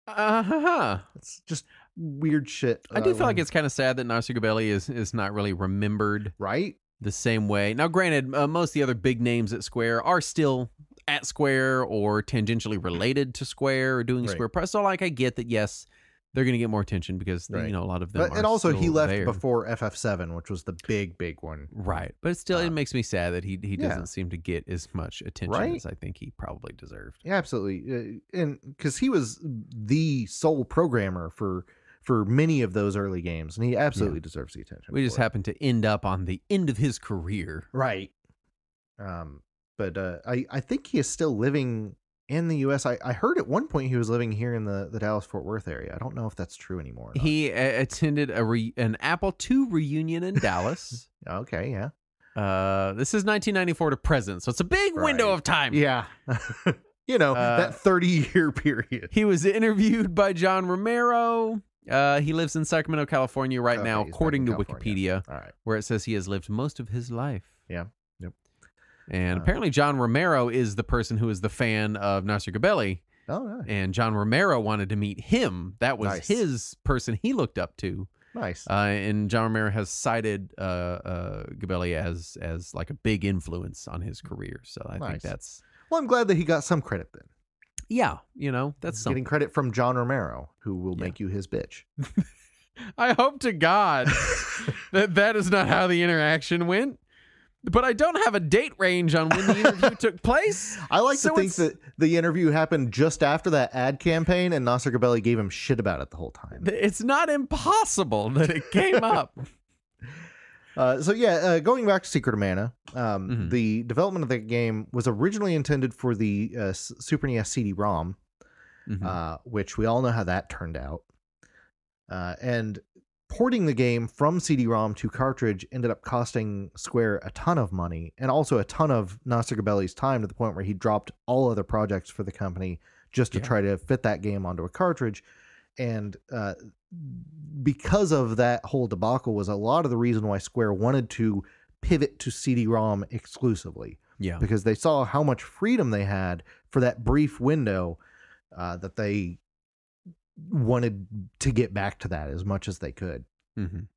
It's just weird shit. I do feel like it's kind of sad that Nasser Gabelli is not really remembered right. the same way. Now, granted, most of the other big names at Square are still at Square or tangentially related to Square or doing Right. Square Press. So, like, I get that, yes, they're going to get more attention because, Right. you know, a lot of them But, are and also he still left there. before FF7, which was the big one. Right. But still, it makes me sad that he yeah. doesn't seem to get as much attention Right? as I think he probably deserved. Yeah, absolutely. And because he was the sole programmer for many of those early games, and he absolutely deserves the attention. We just for it. happened to end up on the end of his career. Right. But I think he is still living in the U.S. I heard at one point he was living here in the Dallas-Fort Worth area. I don't know if that's true anymore. Or not. He attended an Apple II reunion in Dallas. Okay, yeah. This is 1994 to present, so it's a big window Right. of time. Yeah. You know, that 30-year period. He was interviewed by John Romero. He lives in Sacramento, California right now, he's back according in to California. Wikipedia, All right. where it says he has lived most of his life. Yeah. Yep. And apparently John Romero is the person who is the fan of Nasser Gabelli. Oh, nice. And John Romero wanted to meet him. That was Nice. his person he looked up to. Nice. And John Romero has cited Gabelli as like a big influence on his career. So I think Nice. that's, Well, I'm glad that he got some credit then. yeah, you know, that's something. Getting credit from John Romero, who will make you his bitch. I hope to God that is not how the interaction went. But I don't have a date range on when the interview took place. I like So to think it's- that the interview happened just after that ad campaign, and Nasser Gabelli gave him shit about it the whole time. It's not impossible that it came up. Going back to Secret of Mana, Mhm. the development of that game was originally intended for the Super NES CD-ROM, Mhm. which we all know how that turned out. And porting the game from CD-ROM to cartridge ended up costing Square a ton of money and also a ton of Nasser Gabelli's time, to the point where he dropped all other projects for the company just to Yeah. try to fit that game onto a cartridge. And because of that whole debacle was a lot of the reason why Square wanted to pivot to CD-ROM exclusively, Yeah. because they saw how much freedom they had for that brief window, that they wanted to get back to that as much as they could. Mhm.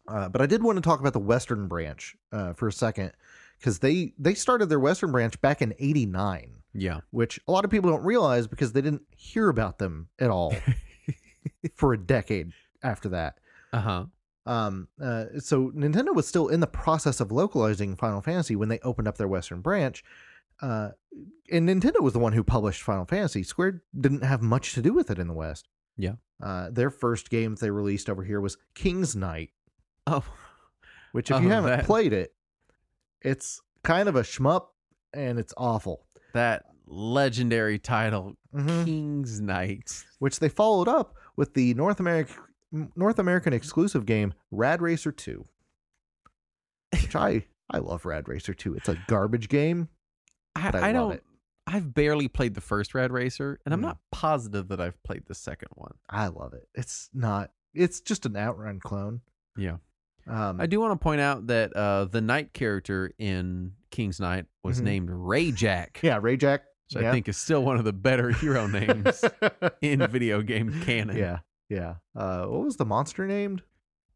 But I did want to talk about the Western branch for a second, because they started their Western branch back in '89, Yeah. which a lot of people don't realize because they didn't hear about them at all for a decade after that. Uh-huh. So Nintendo was still in the process of localizing Final Fantasy when they opened up their Western branch. And Nintendo was the one who published Final Fantasy. Square didn't have much to do with it in the West. Yeah. Their first game they released over here was King's Knight, Oh. which if you Oh, haven't that- played it, it's kind of a shmup and it's awful. That legendary title, Mhm. King's Knight. Which they followed up with the North American exclusive game Rad Racer 2. Which I love Rad Racer 2. It's a garbage game, but I I love don't. it. I've barely played the first Rad Racer, and I'm Mm. not positive that I've played the second one. I love it. It's just an Outrun clone. Yeah. Um, I do want to point out that the knight character in King's Knight was Mhm. named Ray Jack, yeah, Ray Jack. which I think is still one of the better hero names in video game canon. Yeah. What was the monster named?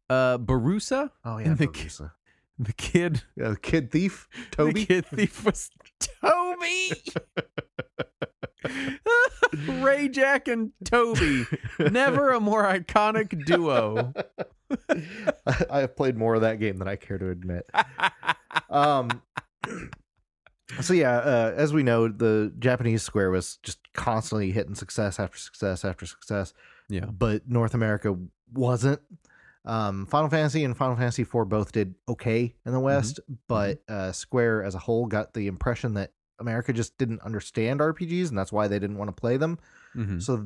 Barusa, Oh yeah, And the Barusa. the kid, Yeah, the kid thief, the Toby. kid thief was Toby. Ray Jack and Toby, never a more iconic duo. I have played more of that game than I care to admit. Um, So yeah, as we know, the Japanese Square was just constantly hitting success after success after success. Yeah. But North America wasn't. Final Fantasy and Final Fantasy IV both did okay in the West, but Square as a whole got the impression that America just didn't understand RPGs, and that's why they didn't want to play them. So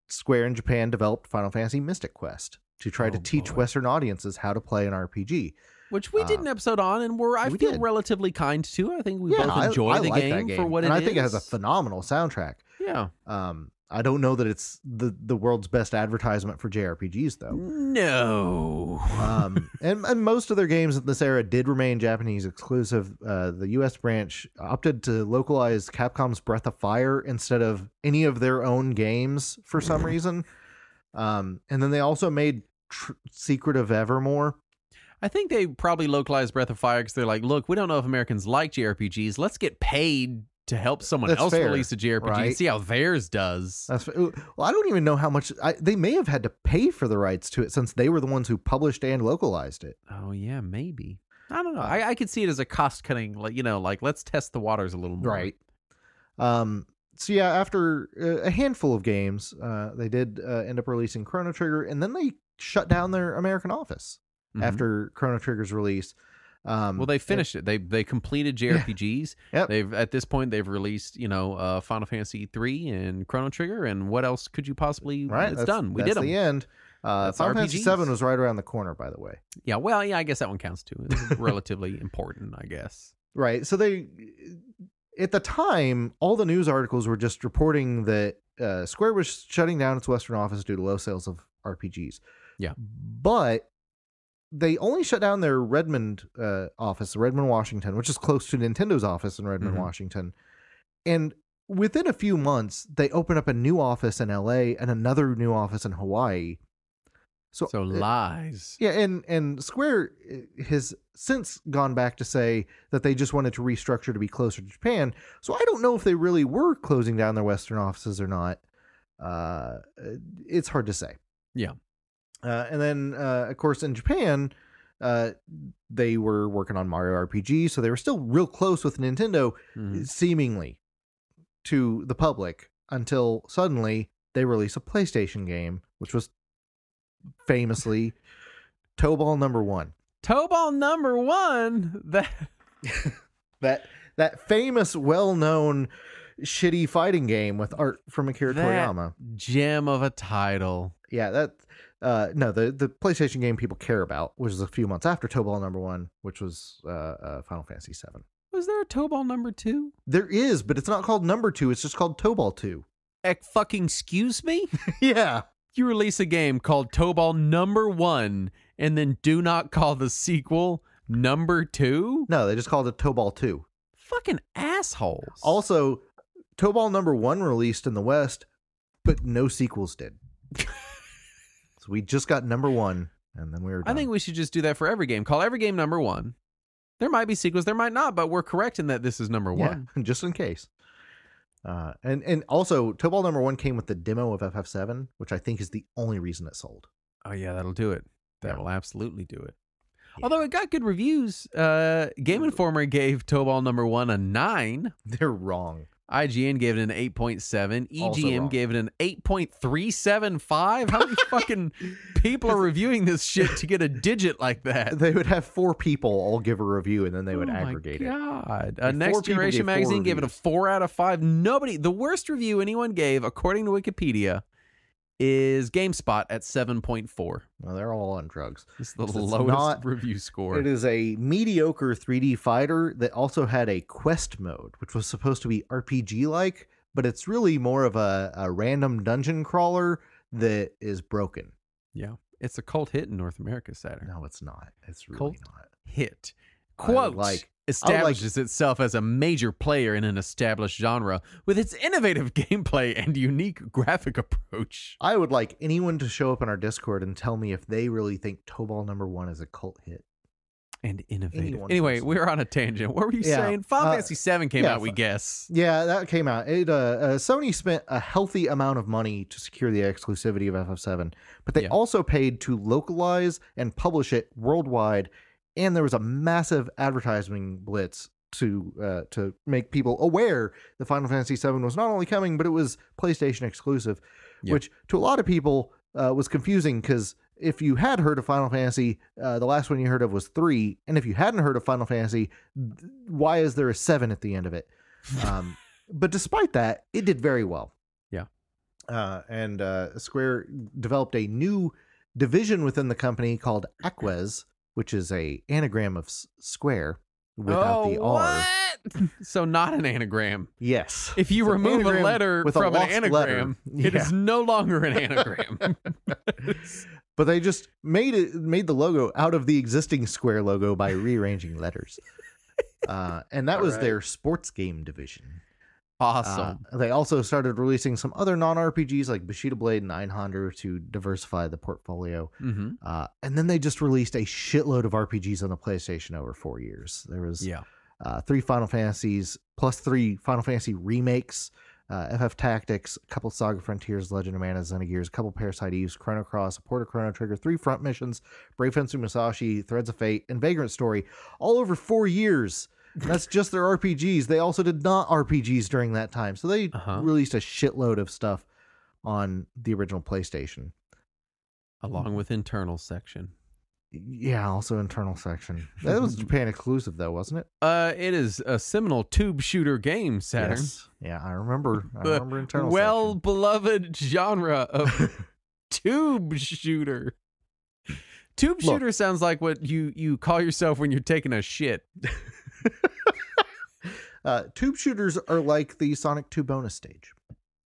Square in Japan developed Final Fantasy Mystic Quest to try to teach Western audiences how to play an RPG. Which we did an episode on, and I feel relatively kind to. I think we both enjoy the like game for what and it is. I think it has a phenomenal soundtrack. Yeah. I don't know that it's the world's best advertisement for JRPGs, though. No. And most of their games in this era did remain Japanese exclusive. The U.S. branch opted to localize Capcom's Breath of Fire instead of any of their own games for some reason. And then they also made Secret of Evermore. I think they probably localized Breath of Fire because they're like, look, we don't know if Americans like JRPGs. Let's get paid to help someone else release a JRPG and see how theirs does. Well, I don't even know how much they may have had to pay for the rights to it since they were the ones who published and localized it. Oh yeah, maybe. I don't know. I could see it as a cost cutting, like let's test the waters a little more. Right. So yeah, after a handful of games, they did end up releasing Chrono Trigger, and then they shut down their American office after Chrono Trigger's release. Well, they finished it. They completed JRPGs. Yeah. Yep. They've at this point they've released Final Fantasy 3 and Chrono Trigger, and what else could you possibly? Right, it's done. We did them. That's the end. Final Fantasy 7 was right around the corner, by the way. Yeah. Well, yeah. I guess that one counts too. It's relatively important, I guess. Right. So at the time, all the news articles were just reporting that Square was shutting down its Western office due to low sales of RPGs. Yeah. But they only shut down their Redmond office, Redmond, Washington, which is close to Nintendo's office in Redmond, Washington. And within a few months, they opened up a new office in LA and another new office in Hawaii. So lies. Yeah, and Square has since gone back to say that they just wanted to restructure to be closer to Japan. So I don't know if they really were closing down their Western offices or not. It's hard to say. Yeah. And then, of course, in Japan, they were working on Mario RPG, so they were still real close with Nintendo, seemingly, to the public, until suddenly they release a PlayStation game, which was famously Tobal Number 1. Tobal Number 1? That famous, well-known, shitty fighting game with art from Akira Toriyama. Gem of a title. Yeah, the PlayStation game people care about, which is a few months after Tobal Number 1, which was Final Fantasy 7. Was there a Tobal Number 2? There is, but it's not called Number 2. It's just called Tobal 2. Fucking excuse me? Yeah. You release a game called Tobal Number 1 and then do not call the sequel Number 2? No, they just called it Tobal 2. Fucking assholes. Also, Tobal Number 1 released in the West, but no sequels did. So we just got Number 1, and then we were done. I think we should just do that for every game. Call every game Number 1. There might be sequels, there might not, but we're correct in that this is Number 1. Yeah, just in case. And also, Tobal Number 1 came with the demo of FF7, which I think is the only reason it sold. Oh, yeah, that'll do it. That will absolutely do it. Yeah. Although it got good reviews. Game Informer gave Tobal Number 1 a 9. They're wrong. IGN gave it an 8.7. EGM gave it an 8.375. How many fucking people are reviewing this shit to get a digit like that? They would have 4 people all give a review, and then they would aggregate it. God. Next Generation Magazine gave it a 4 out of 5. The worst review anyone gave, according to Wikipedia, is GameSpot at 7.4. Well, they're all on drugs. It's the lowest review score. It is a mediocre 3D fighter that also had a quest mode, which was supposed to be RPG-like, but it's really more of a random dungeon crawler that is broken. Yeah. It's a cult hit in North America, Saturn. No, it's not. It's really cult not. Hit. Quote, establishes itself as a major player in an established genre with its innovative gameplay and unique graphic approach. I would like anyone to show up in our Discord and tell me if they really think Tobal Number 1 is a cult hit. And innovative. Anyway, we're on a tangent. What were you saying? Final Fantasy 7 came out, we guess. Yeah, that came out. Sony spent a healthy amount of money to secure the exclusivity of FF7, but they also paid to localize and publish it worldwide. And there was a massive advertising blitz to make people aware that Final Fantasy VII was not only coming, but it was PlayStation exclusive, Yep. which to a lot of people was confusing because if you had heard of Final Fantasy, the last one you heard of was 3, and if you hadn't heard of Final Fantasy, why is there a 7 at the end of it? But despite that, it did very well. Yeah. And Square developed a new division within the company called Aquez, which is a anagram of Square without the R. What? So not an anagram. Yes. If you It's an remove a anagram letter with a from an lost anagram, letter. it Yeah. is no longer an anagram. But they just made the logo out of the existing Square logo by rearranging letters. And that was right. their sports game division. Awesome. They also started releasing some other non-RPGs like Bushido Blade and Einhander to diversify the portfolio. Mm-hmm. And then they just released a shitload of RPGs on the PlayStation over 4 years. There was 3 Final Fantasies plus 3 Final Fantasy remakes, FF Tactics, a couple Saga Frontiers, Legend of Mana, Xenogears, a couple Parasite Eves, Chrono Cross, a Port of Chrono Trigger, 3 Front Missions, Brave Fencer Musashi, Threads of Fate, and Vagrant Story, all over 4 years. That's just their RPGs. They also did not RPGs during that time. So they released a shitload of stuff on the original PlayStation. Along with internal section. Yeah, also internal section. That was Japan exclusive, though, wasn't it? It is a seminal tube shooter game, Saturn. Yes. Yeah, I remember. The Internal well-beloved genre of tube shooter. Tube shooter sounds like what you call yourself when you're taking a shit. Tube shooters are like the Sonic 2 bonus stage.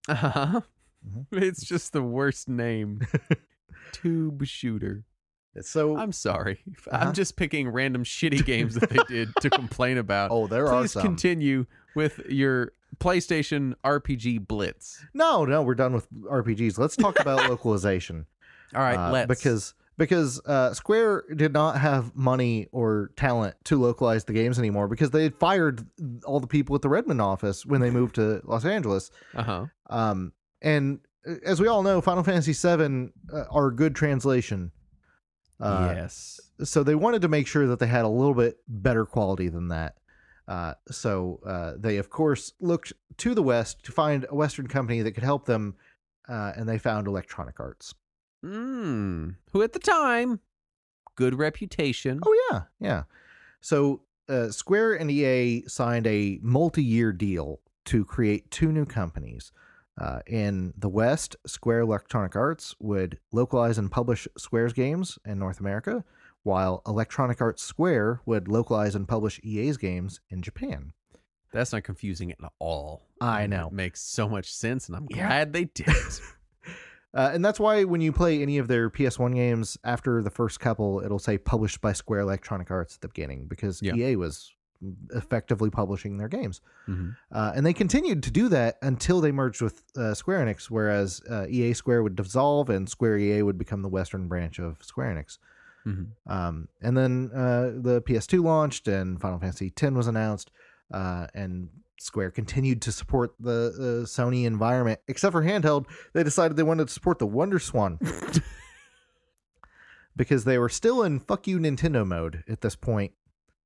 Uh-huh. Mm-hmm. It's just the worst name. Tube shooter. So I'm sorry. I'm just picking random shitty games that they did to complain about. Oh, there are Please some. continue with your PlayStation RPG Blitz. No, we're done with RPGs. Let's talk about localization. All right, let's. Because Square did not have money or talent to localize the games anymore because they had fired all the people at the Redmond office when they moved to Los Angeles. And as we all know, Final Fantasy VII are good translation. Yes. So they wanted to make sure that they had a little bit better quality than that. So they, of course, looked to the West to find a Western company that could help them, and they found Electronic Arts. Who at the time, good reputation. Oh, yeah. So Square and EA signed a multi-year deal to create 2 new companies. In the West, Square Electronic Arts would localize and publish Square's games in North America, while Electronic Arts Square would localize and publish EA's games in Japan. That's not confusing at all. I know. It makes so much sense, and I'm glad they did it. And that's why when you play any of their PS1 games, after the first couple, it'll say published by Square Electronic Arts at the beginning, because EA was effectively publishing their games. And they continued to do that until they merged with Square Enix, whereas EA Square would dissolve and Square EA would become the Western branch of Square Enix. And then the PS2 launched and Final Fantasy X was announced, and Square continued to support the Sony environment, except for handheld. They decided they wanted to support the Wonder Swan because they were still in fuck you Nintendo mode at this point.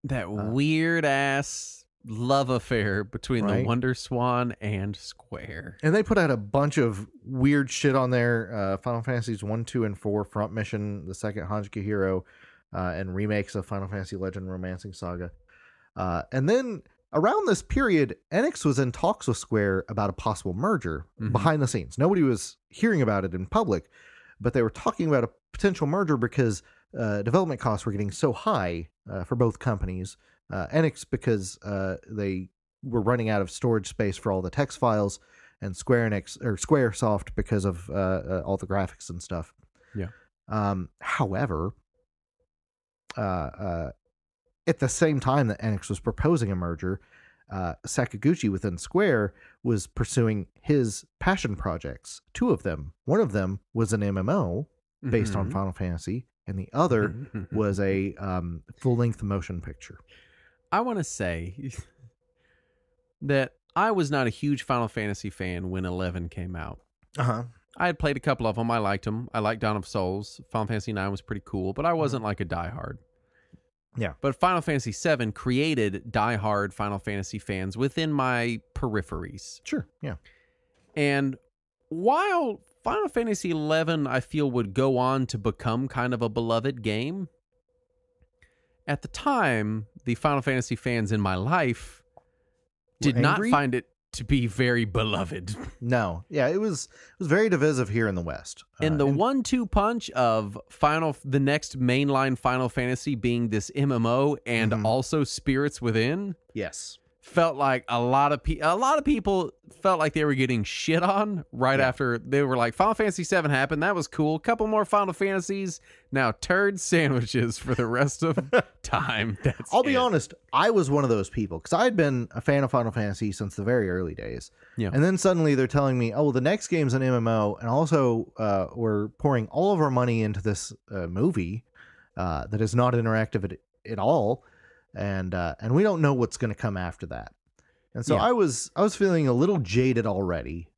That weird ass love affair between the Wonder Swan and Square. And they put out a bunch of weird shit on there. Final Fantasies 1, 2, and 4, Front Mission, the second Hanjika Hero, and remakes of Final Fantasy Legend Romancing Saga. And then around this period, Enix was in talks with Square about a possible merger behind the scenes. Nobody was hearing about it in public, but they were talking about a potential merger because development costs were getting so high for both companies. Enix because they were running out of storage space for all the text files, and Squaresoft because of all the graphics and stuff. However, at the same time that Enix was proposing a merger, Sakaguchi within Square was pursuing his passion projects. 2 of them. One of them was an MMO based on Final Fantasy, and the other was a full-length motion picture. I want to say that I was not a huge Final Fantasy fan when 11 came out. I had played a couple of them. I liked them. I liked Dawn of Souls. Final Fantasy 9 was pretty cool, but I wasn't like a diehard. Yeah. But Final Fantasy VII created diehard Final Fantasy fans within my peripheries. Sure. Yeah. And while Final Fantasy XI, I feel, would go on to become kind of a beloved game, at the time, the Final Fantasy fans in my life did not angry? find it to be very beloved. No. Yeah. It was very divisive here in the West. And the 1-2 punch of the next mainline Final Fantasy being this MMO and also Spirits Within yes. felt like a lot of people felt like they were getting shit on right after they were like, Final Fantasy VII happened. That was cool. Couple more Final Fantasies. Now turd sandwiches for the rest of time. I'll be honest. I was one of those people because I had been a fan of Final Fantasy since the very early days. Yeah. And then suddenly they're telling me, oh, well, the next game's an MMO. And also we're pouring all of our money into this movie that is not interactive at all. And we don't know what's going to come after that. And so I was feeling a little jaded already,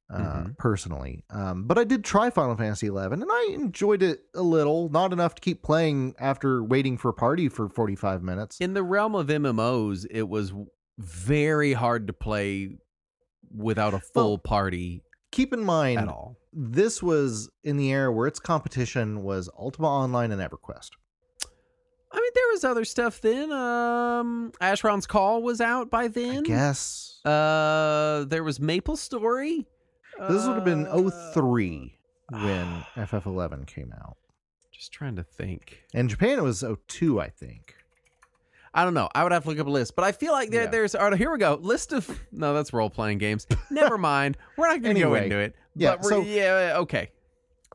personally. But I did try Final Fantasy XI, and I enjoyed it a little, not enough to keep playing after waiting for a party for 45 minutes. In the realm of MMOs, it was very hard to play without a full party Keep in mind, at all. This was in the era where its competition was Ultima Online and EverQuest. I mean, there was other stuff then. Asheron's Call was out by then. I guess. There was Maple Story. This would have been 03 when FF11 came out. Just trying to think. In Japan, it was 02, I think. I don't know. I would have to look up a list, but I feel like there's. All right, here we go. List of. No, that's role playing games. Never mind. We're not going to go into it. Yeah. But okay.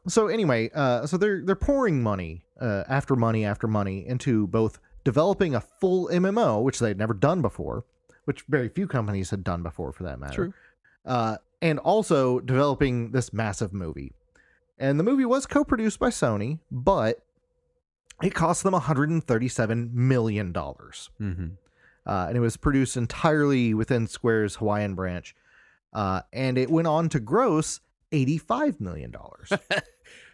So anyway, so they're pouring money after money after money into both developing a full MMO, which they'd never done before, which very few companies had done before for that matter. True. And also developing this massive movie. And the movie was co-produced by Sony, but it cost them $137 million. Mm-hmm. And it was produced entirely within Square's Hawaiian branch. And it went on to gross $85 million.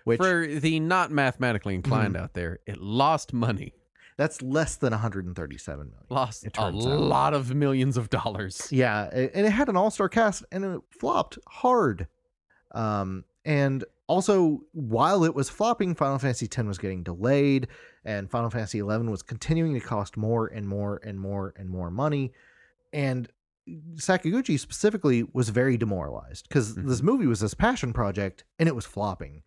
Which, for the not mathematically inclined out there, it lost money. that's less than $137 million. Lost a lot of millions of dollars. Yeah, and it had an all-star cast, and it flopped hard. And also, while it was flopping, Final Fantasy X was getting delayed, and Final Fantasy XI was continuing to cost more and more and more and more money. And Sakaguchi specifically was very demoralized because this movie was his passion project, and it was flopping.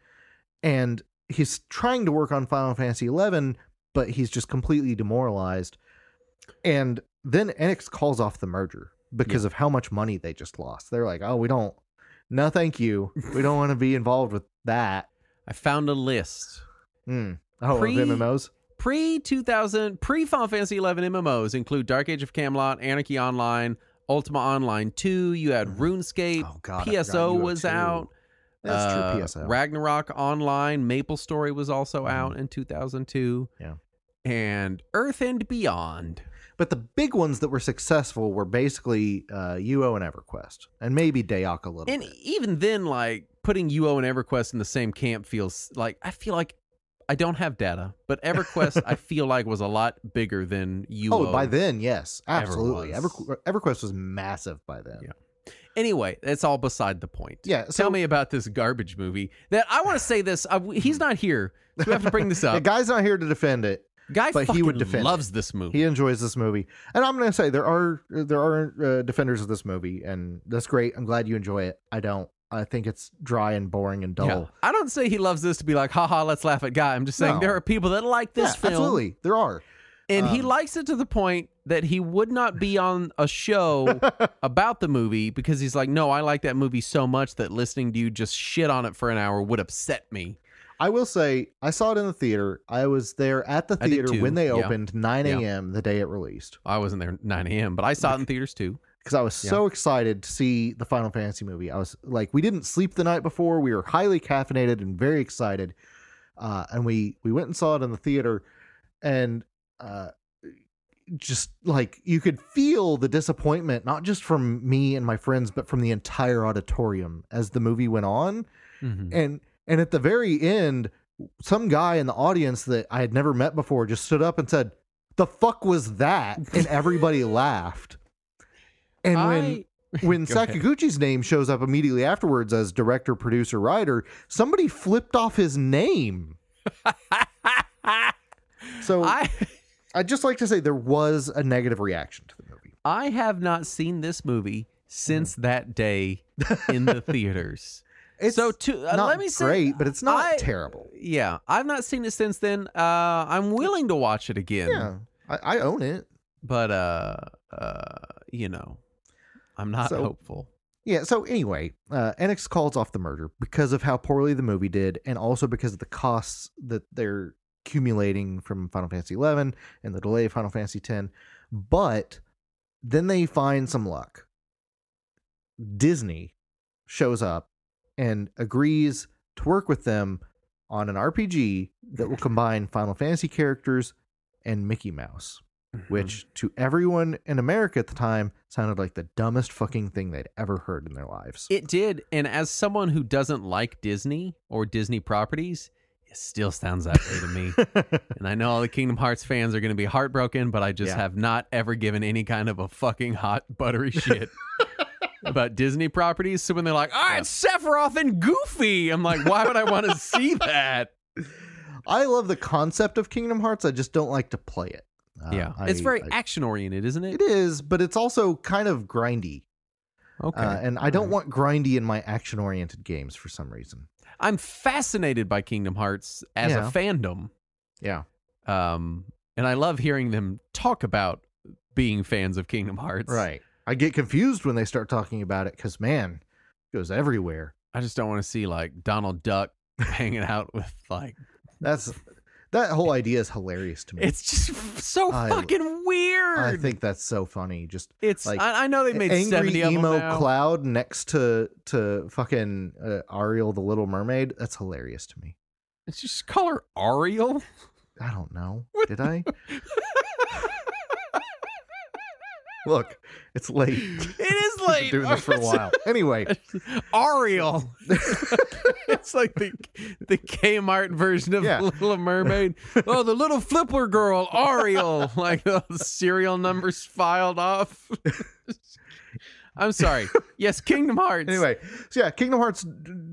And he's trying to work on Final Fantasy XI, but he's just completely demoralized. And then Enix calls off the merger because of how much money they just lost. They're like, oh, no, thank you. We don't want to be involved with that. I found a list. Of MMOs? Pre-Final Fantasy XI MMOs include Dark Age of Camelot, Anarchy Online, Ultima Online 2. You had RuneScape. Oh, God, PSO was out. That's true, PSO. Ragnarok Online. Maple Story was also out in 2002. Yeah. And Earth and Beyond. But the big ones that were successful were basically UO and EverQuest, and maybe Dayak a little And bit. even then, like, putting UO and EverQuest in the same camp feels like, I feel like I don't have data, but EverQuest I feel like was a lot bigger than UO. Oh, by then, yes, absolutely. was. EverQuest was massive by then. Yeah. Anyway, that's all beside the point. Yeah, Tell me about this garbage movie. That I want to say this. He's not here, so we have to bring this The up. guy's not here to defend it. Guy but he would defend loves this movie. He enjoys this movie, and I'm going to say there are defenders of this movie, and that's great. I'm glad you enjoy it. I don't. I think it's dry and boring and dull. Yeah. I don't say he loves this to be like, haha, let's laugh at Guy. I'm just saying No. there are people that like this film. Absolutely, there are. And he likes it to the point that he would not be on a show about the movie because he's like, no, I like that movie so much that listening to you just shit on it for an hour would upset me. I will say, I saw it in the theater. I was there at the I did theater too. when they Yeah. opened, 9 a.m. the day it released. I wasn't there 9 a.m., but I saw it in theaters too. Because I was so excited to see the Final Fantasy movie. I was like, we didn't sleep the night before. We were highly caffeinated and very excited. And we went and saw it in the theater. And just like you could feel the disappointment, not just from me and my friends, but from the entire auditorium as the movie went on. Mm-hmm. And at the very end, some guy in the audience that I had never met before just stood up and said, the fuck was that? And everybody laughed. And when Go ahead. Sakaguchi's name shows up immediately afterwards as director, producer, writer, somebody flipped off his name. So I'd just like to say there was a negative reaction to the movie. I have not seen this movie since that day in the theaters. It's So not let me say, great, but it's not terrible. Yeah, I've not seen it since then. I'm willing to watch it again. Yeah, I own it. But I'm not hopeful. Yeah, so anyway, Enix calls off the merger because of how poorly the movie did, and also because of the costs that they're accumulating from Final Fantasy XI and the delay of Final Fantasy X. But then they find some luck. Disney shows up and agrees to work with them on an RPG that will combine Final Fantasy characters and Mickey Mouse, which to everyone in America at the time sounded like the dumbest fucking thing they'd ever heard in their lives. It did, and as someone who doesn't like Disney or Disney properties, it still sounds that way to me. And I know all the Kingdom Hearts fans are going to be heartbroken, but I just have not ever given any kind of a fucking hot, buttery shit about Disney properties. So when they're like, it's Sephiroth and Goofy, I'm like, why would I want to see that? I love the concept of Kingdom Hearts. I just don't like to play it. It's very action-oriented, isn't it? It is, but it's also kind of grindy. Okay. And I don't want grindy in my action-oriented games for some reason. I'm fascinated by Kingdom Hearts as a fandom. Yeah. And I love hearing them talk about being fans of Kingdom Hearts. Right. I get confused when they start talking about it because, man, it goes everywhere. I just don't want to see, like, Donald Duck hanging out with, like... That whole idea is hilarious to me. It's just so fucking weird. I think that's so funny. Just it's like I know they made angry 70 of them emo now. Cloud next to fucking Ariel the Little Mermaid. That's hilarious to me. It's just call her Ariel. I don't know. Did I? Look, it's late. It is late. Been doing this for a while. Anyway, Ariel. It's like the Kmart version of Little Mermaid. Oh, the little flipper girl, Ariel. Like the serial numbers filed off. I'm sorry. Yes, Kingdom Hearts. Anyway, so yeah, Kingdom Hearts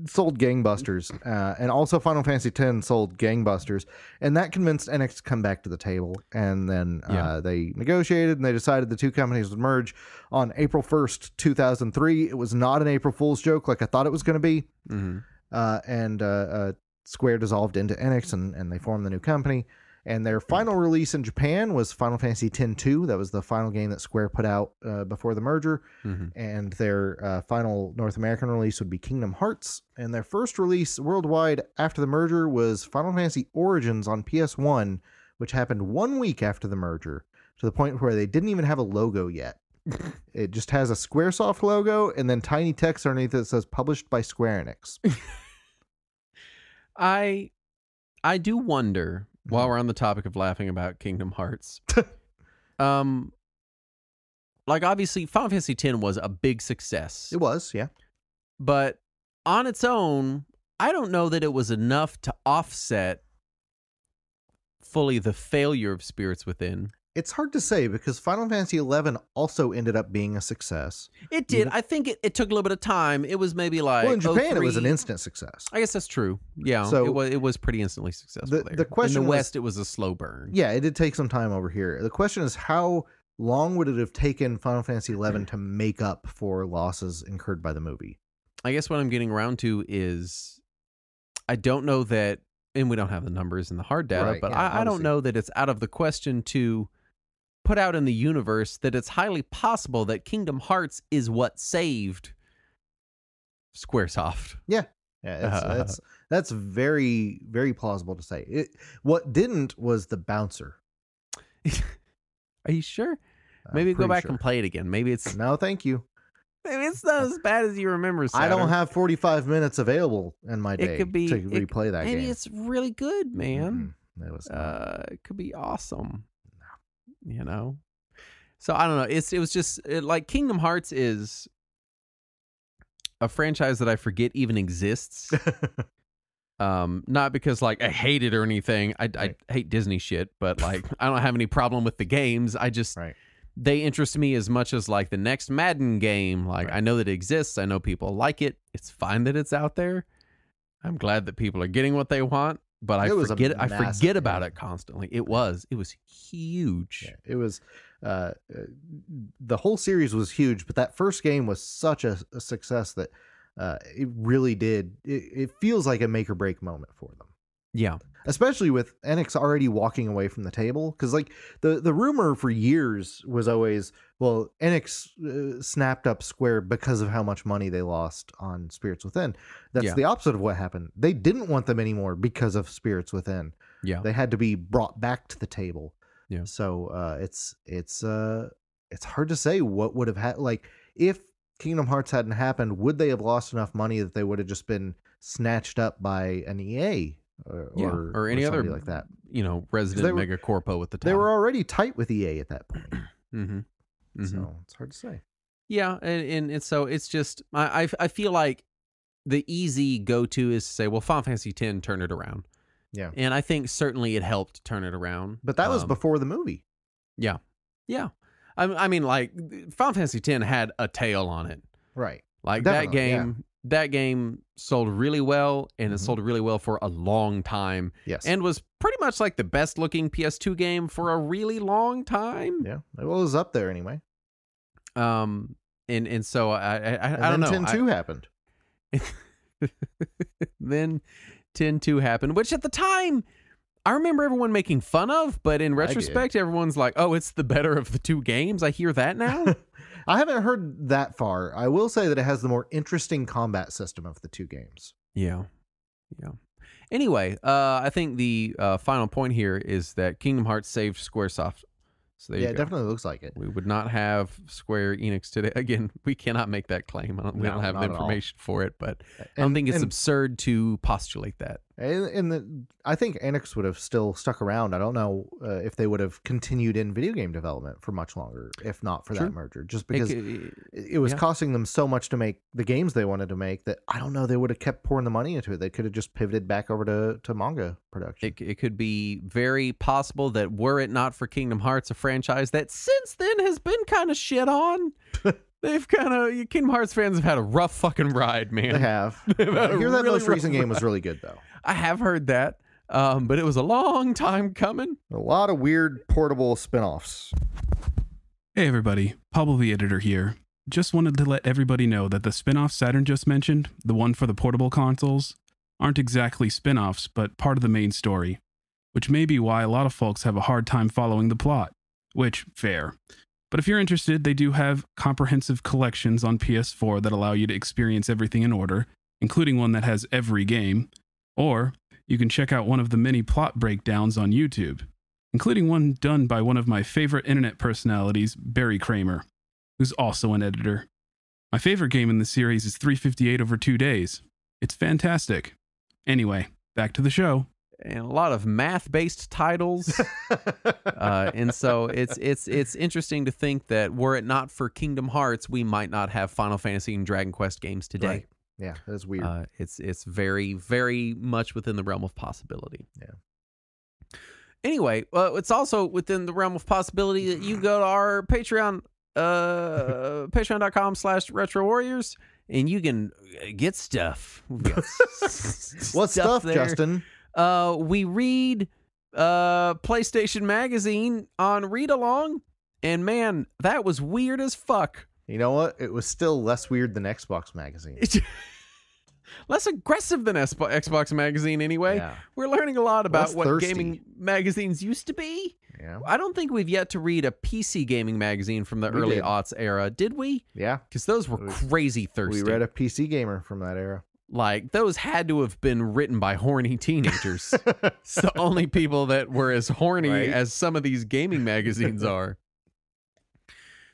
sold gangbusters, and also Final Fantasy X sold gangbusters, and that convinced NX to come back to the table. And then they negotiated, and they decided the two companies would merge on April 1st, 2003. It was not an April Fool's joke like I thought it was going to be. Mm-hmm. And Square dissolved into NX, and they formed the new company. And their final release in Japan was Final Fantasy X-2. That was the final game that Square put out before the merger. Mm-hmm. And their final North American release would be Kingdom Hearts. And their first release worldwide after the merger was Final Fantasy Origins on PS1, which happened 1 week after the merger, to the point where they didn't even have a logo yet. It just has a Squaresoft logo and then tiny text underneath it that says published by Square Enix. I do wonder, while we're on the topic of laughing about Kingdom Hearts, like obviously Final Fantasy X was a big success. It was, yeah. But on its own, I don't know that it was enough to offset fully the failure of Spirits Within. It's hard to say because Final Fantasy XI also ended up being a success. It did. I think it took a little bit of time. It was maybe like... Well, in Japan, 03. it was an instant success. I guess that's true. Yeah, So it was pretty instantly successful there. The question in the was- West, it was a slow burn. Yeah, it did take some time over here. The question is, how long would it have taken Final Fantasy XI to make up for losses incurred by the movie? I guess what I'm getting around to is I don't know that, and we don't have the numbers and the hard data, Right, but yeah, I don't obviously. know that it's out of the question to put out in the universe that it's highly possible that Kingdom Hearts is what saved Squaresoft. Yeah, that's very, very plausible to say. What didn't was the bouncer. Are you sure? I'm Maybe go pretty back sure. and play it again. Maybe it's No, thank you. not as bad as you remember. I don't Saturn. have 45 minutes available in my day It could be to it- replay that maybe game. it's really good, man. It was not. It could be awesome. You know, so I don't know. It was just like Kingdom Hearts is a franchise that I forget even exists. Not because like I hate it or anything. I hate Disney shit, but like I don't have any problem with the games. I just they interest me as much as like the next Madden game. Like I know that it exists. I know people like it. It's fine that it's out there. I'm glad that people are getting what they want, but I forget about it constantly. It was huge. Yeah, it was the whole series was huge, but that first game was such a success that it really did. It feels like a make or break moment for them. Yeah. Especially with Enix already walking away from the table. Because like the rumor for years was always, well, Enix snapped up Square because of how much money they lost on Spirits Within. That's the opposite of what happened. They didn't want them anymore because of Spirits Within. Yeah. They had to be brought back to the table. Yeah. So it's hard to say what would have had, like, if Kingdom Hearts hadn't happened, would they have lost enough money that they would have just been snatched up by an EA or any other like that? Resident Mega Corpo at the time. They were already tight with EA at that point. So it's hard to say. Yeah, and so it's just I feel like the easy go-to is to say, well, Final Fantasy X turned it around. Yeah, and I think certainly it helped turn it around. But that was before the movie. Yeah. I mean, like Final Fantasy X had a tail on it, right? Like that game sold really well, and it sold really well for a long time. Yes, and was pretty much like the best looking PS2 game for a really long time. Yeah, it was up there anyway. And so I don't know. 10-2 happened. Then 10-2 happened, which at the time I remember everyone making fun of, but in retrospect, everyone's like, oh, it's the better of the two games. I hear that now. I haven't heard that far. I will say that it has the more interesting combat system of the two games. Yeah. Anyway, I think the final point here is that Kingdom Hearts saved Squaresoft. So there you go. It definitely looks like it. We would not have Square Enix today. Again, we cannot make that claim. We don't have the information for it, but I don't think it's absurd to postulate that. And I think Enix would have still stuck around. I don't know if they would have continued in video game development for much longer, if not for that merger. Just because it was costing them so much to make the games they wanted to make that I don't know they would have kept pouring the money into it. They could have just pivoted back over to manga production. It could be very possible that were it not for Kingdom Hearts, a franchise that since then has been kind of shit on. Kingdom Hearts fans have had a rough fucking ride, man. They have. I hear that most recent game was really good, though. I have heard that, but it was a long time coming. A lot of weird portable spinoffs. Hey everybody, Pablo the Editor here. Just wanted to let everybody know that the spinoffs Saturn just mentioned, the one for the portable consoles, aren't exactly spinoffs, but part of the main story, which may be why a lot of folks have a hard time following the plot, which, fair. But if you're interested, they do have comprehensive collections on PS4 that allow you to experience everything in order, including one that has every game. Or you can check out one of the many plot breakdowns on YouTube, including one done by one of my favorite internet personalities, Barry Kramer, who's also an editor. My favorite game in the series is 358 over 2 days. It's fantastic. Anyway, back to the show. And a lot of math-based titles, and so it's interesting to think that were it not for Kingdom Hearts, we might not have Final Fantasy and Dragon Quest games today. Right. Yeah, that's weird. It's very, very much within the realm of possibility. Yeah. Anyway, it's also within the realm of possibility that you go to our Patreon, patreon.com/Retro Warriors, and you can get stuff. What stuff, there. Justin? We read PlayStation Magazine on Read Along, and man, that was weird as fuck. You know what? It was still less weird than Xbox Magazine. Less aggressive than Xbox Magazine, anyway. Yeah. We're learning a lot about what gaming magazines used to be. Yeah. I don't think we've yet to read a PC gaming magazine from the early aughts era, did we? Yeah. Because those were crazy thirsty. We read a PC Gamer from that era. Like, those had to have been written by horny teenagers. It's the only people that were as horny as some of these gaming magazines are.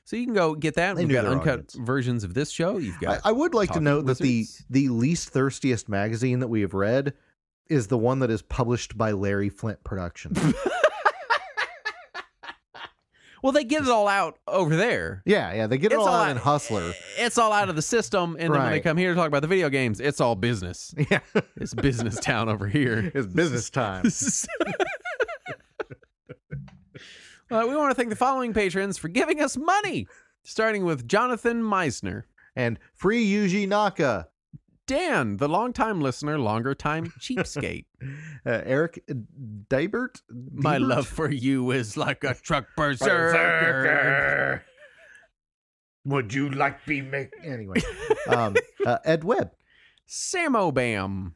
So you can go get that. We've got uncut versions of this show. You've got. I would like to note that the least thirstiest magazine that we have read is the one that is published by Larry Flint Productions. Well, they get it all out over there. Yeah, they get it It's all all out out- in Hustler. It's all out of the system, and then when they Right. come here to talk about the video games, it's all business. Yeah, It's business town over here. it's business time. We want to thank the following patrons for giving us money, starting with Jonathan Meisner, And free Yuji Naka, Dan, the longtime listener, longer time cheapskate. Eric Dibert. My love for you is like a truck berserker. Would you like be make anyway? Ed Webb, Samo Bam,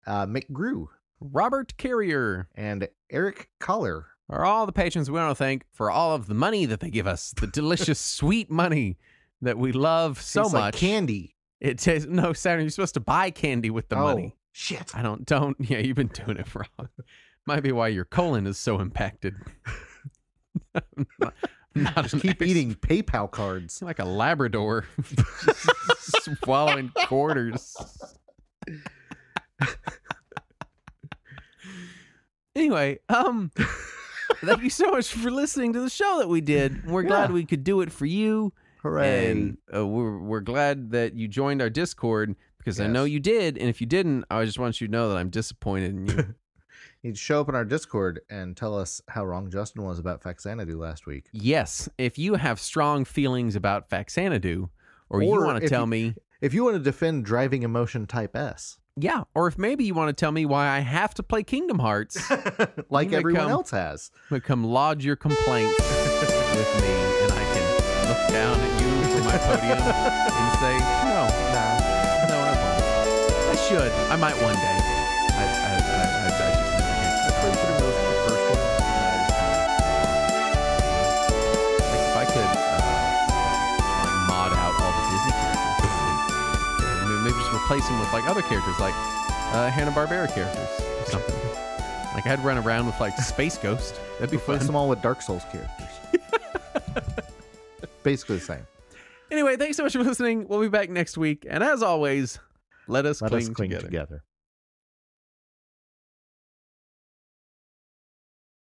Mick Grew, Robert Carrier and Eric Collar. are all the patrons we want to thank for all of the money that they give us, the delicious, sweet money that we love so Tastes like much. candy. It tastes no, Saturn. You're supposed to buy candy with the money. Shit. I don't. Yeah, you've been doing it wrong. Might be why your colon is so impacted. Not Just an keep eating PayPal cards. like a Labrador, swallowing quarters. Anyway, thank you so much for listening to the show that we did. We're glad we could do it for you. Hooray. And we're glad that you joined our Discord because I Yes. know you did. And if you didn't, I just want you to know that I'm disappointed in you. You'd show up in our Discord and tell us how wrong Justin was about Faxanadu last week. Yes, if you have strong feelings about Faxanadu, or you Or want to if tell you- me, If you want to defend Driving Emotion Type S, yeah, or if maybe you want to tell me why I have to play Kingdom Hearts, like may everyone come- else has. come lodge your complaint with me, and I can look down at you from my podium and say, no, I won't. I should. I might one day. I just never I played through most of the first one. like if I could like mod out all the Disney characters. Maybe just replace them with like other characters, like Hanna-Barbera characters or something. Like I'd run around with like Space Ghost. That'd be Replace fun. them all with Dark Souls characters. Basically the same. Anyway, thanks so much for listening. We'll be back next week, and as always, let us Let cling us cling together. together.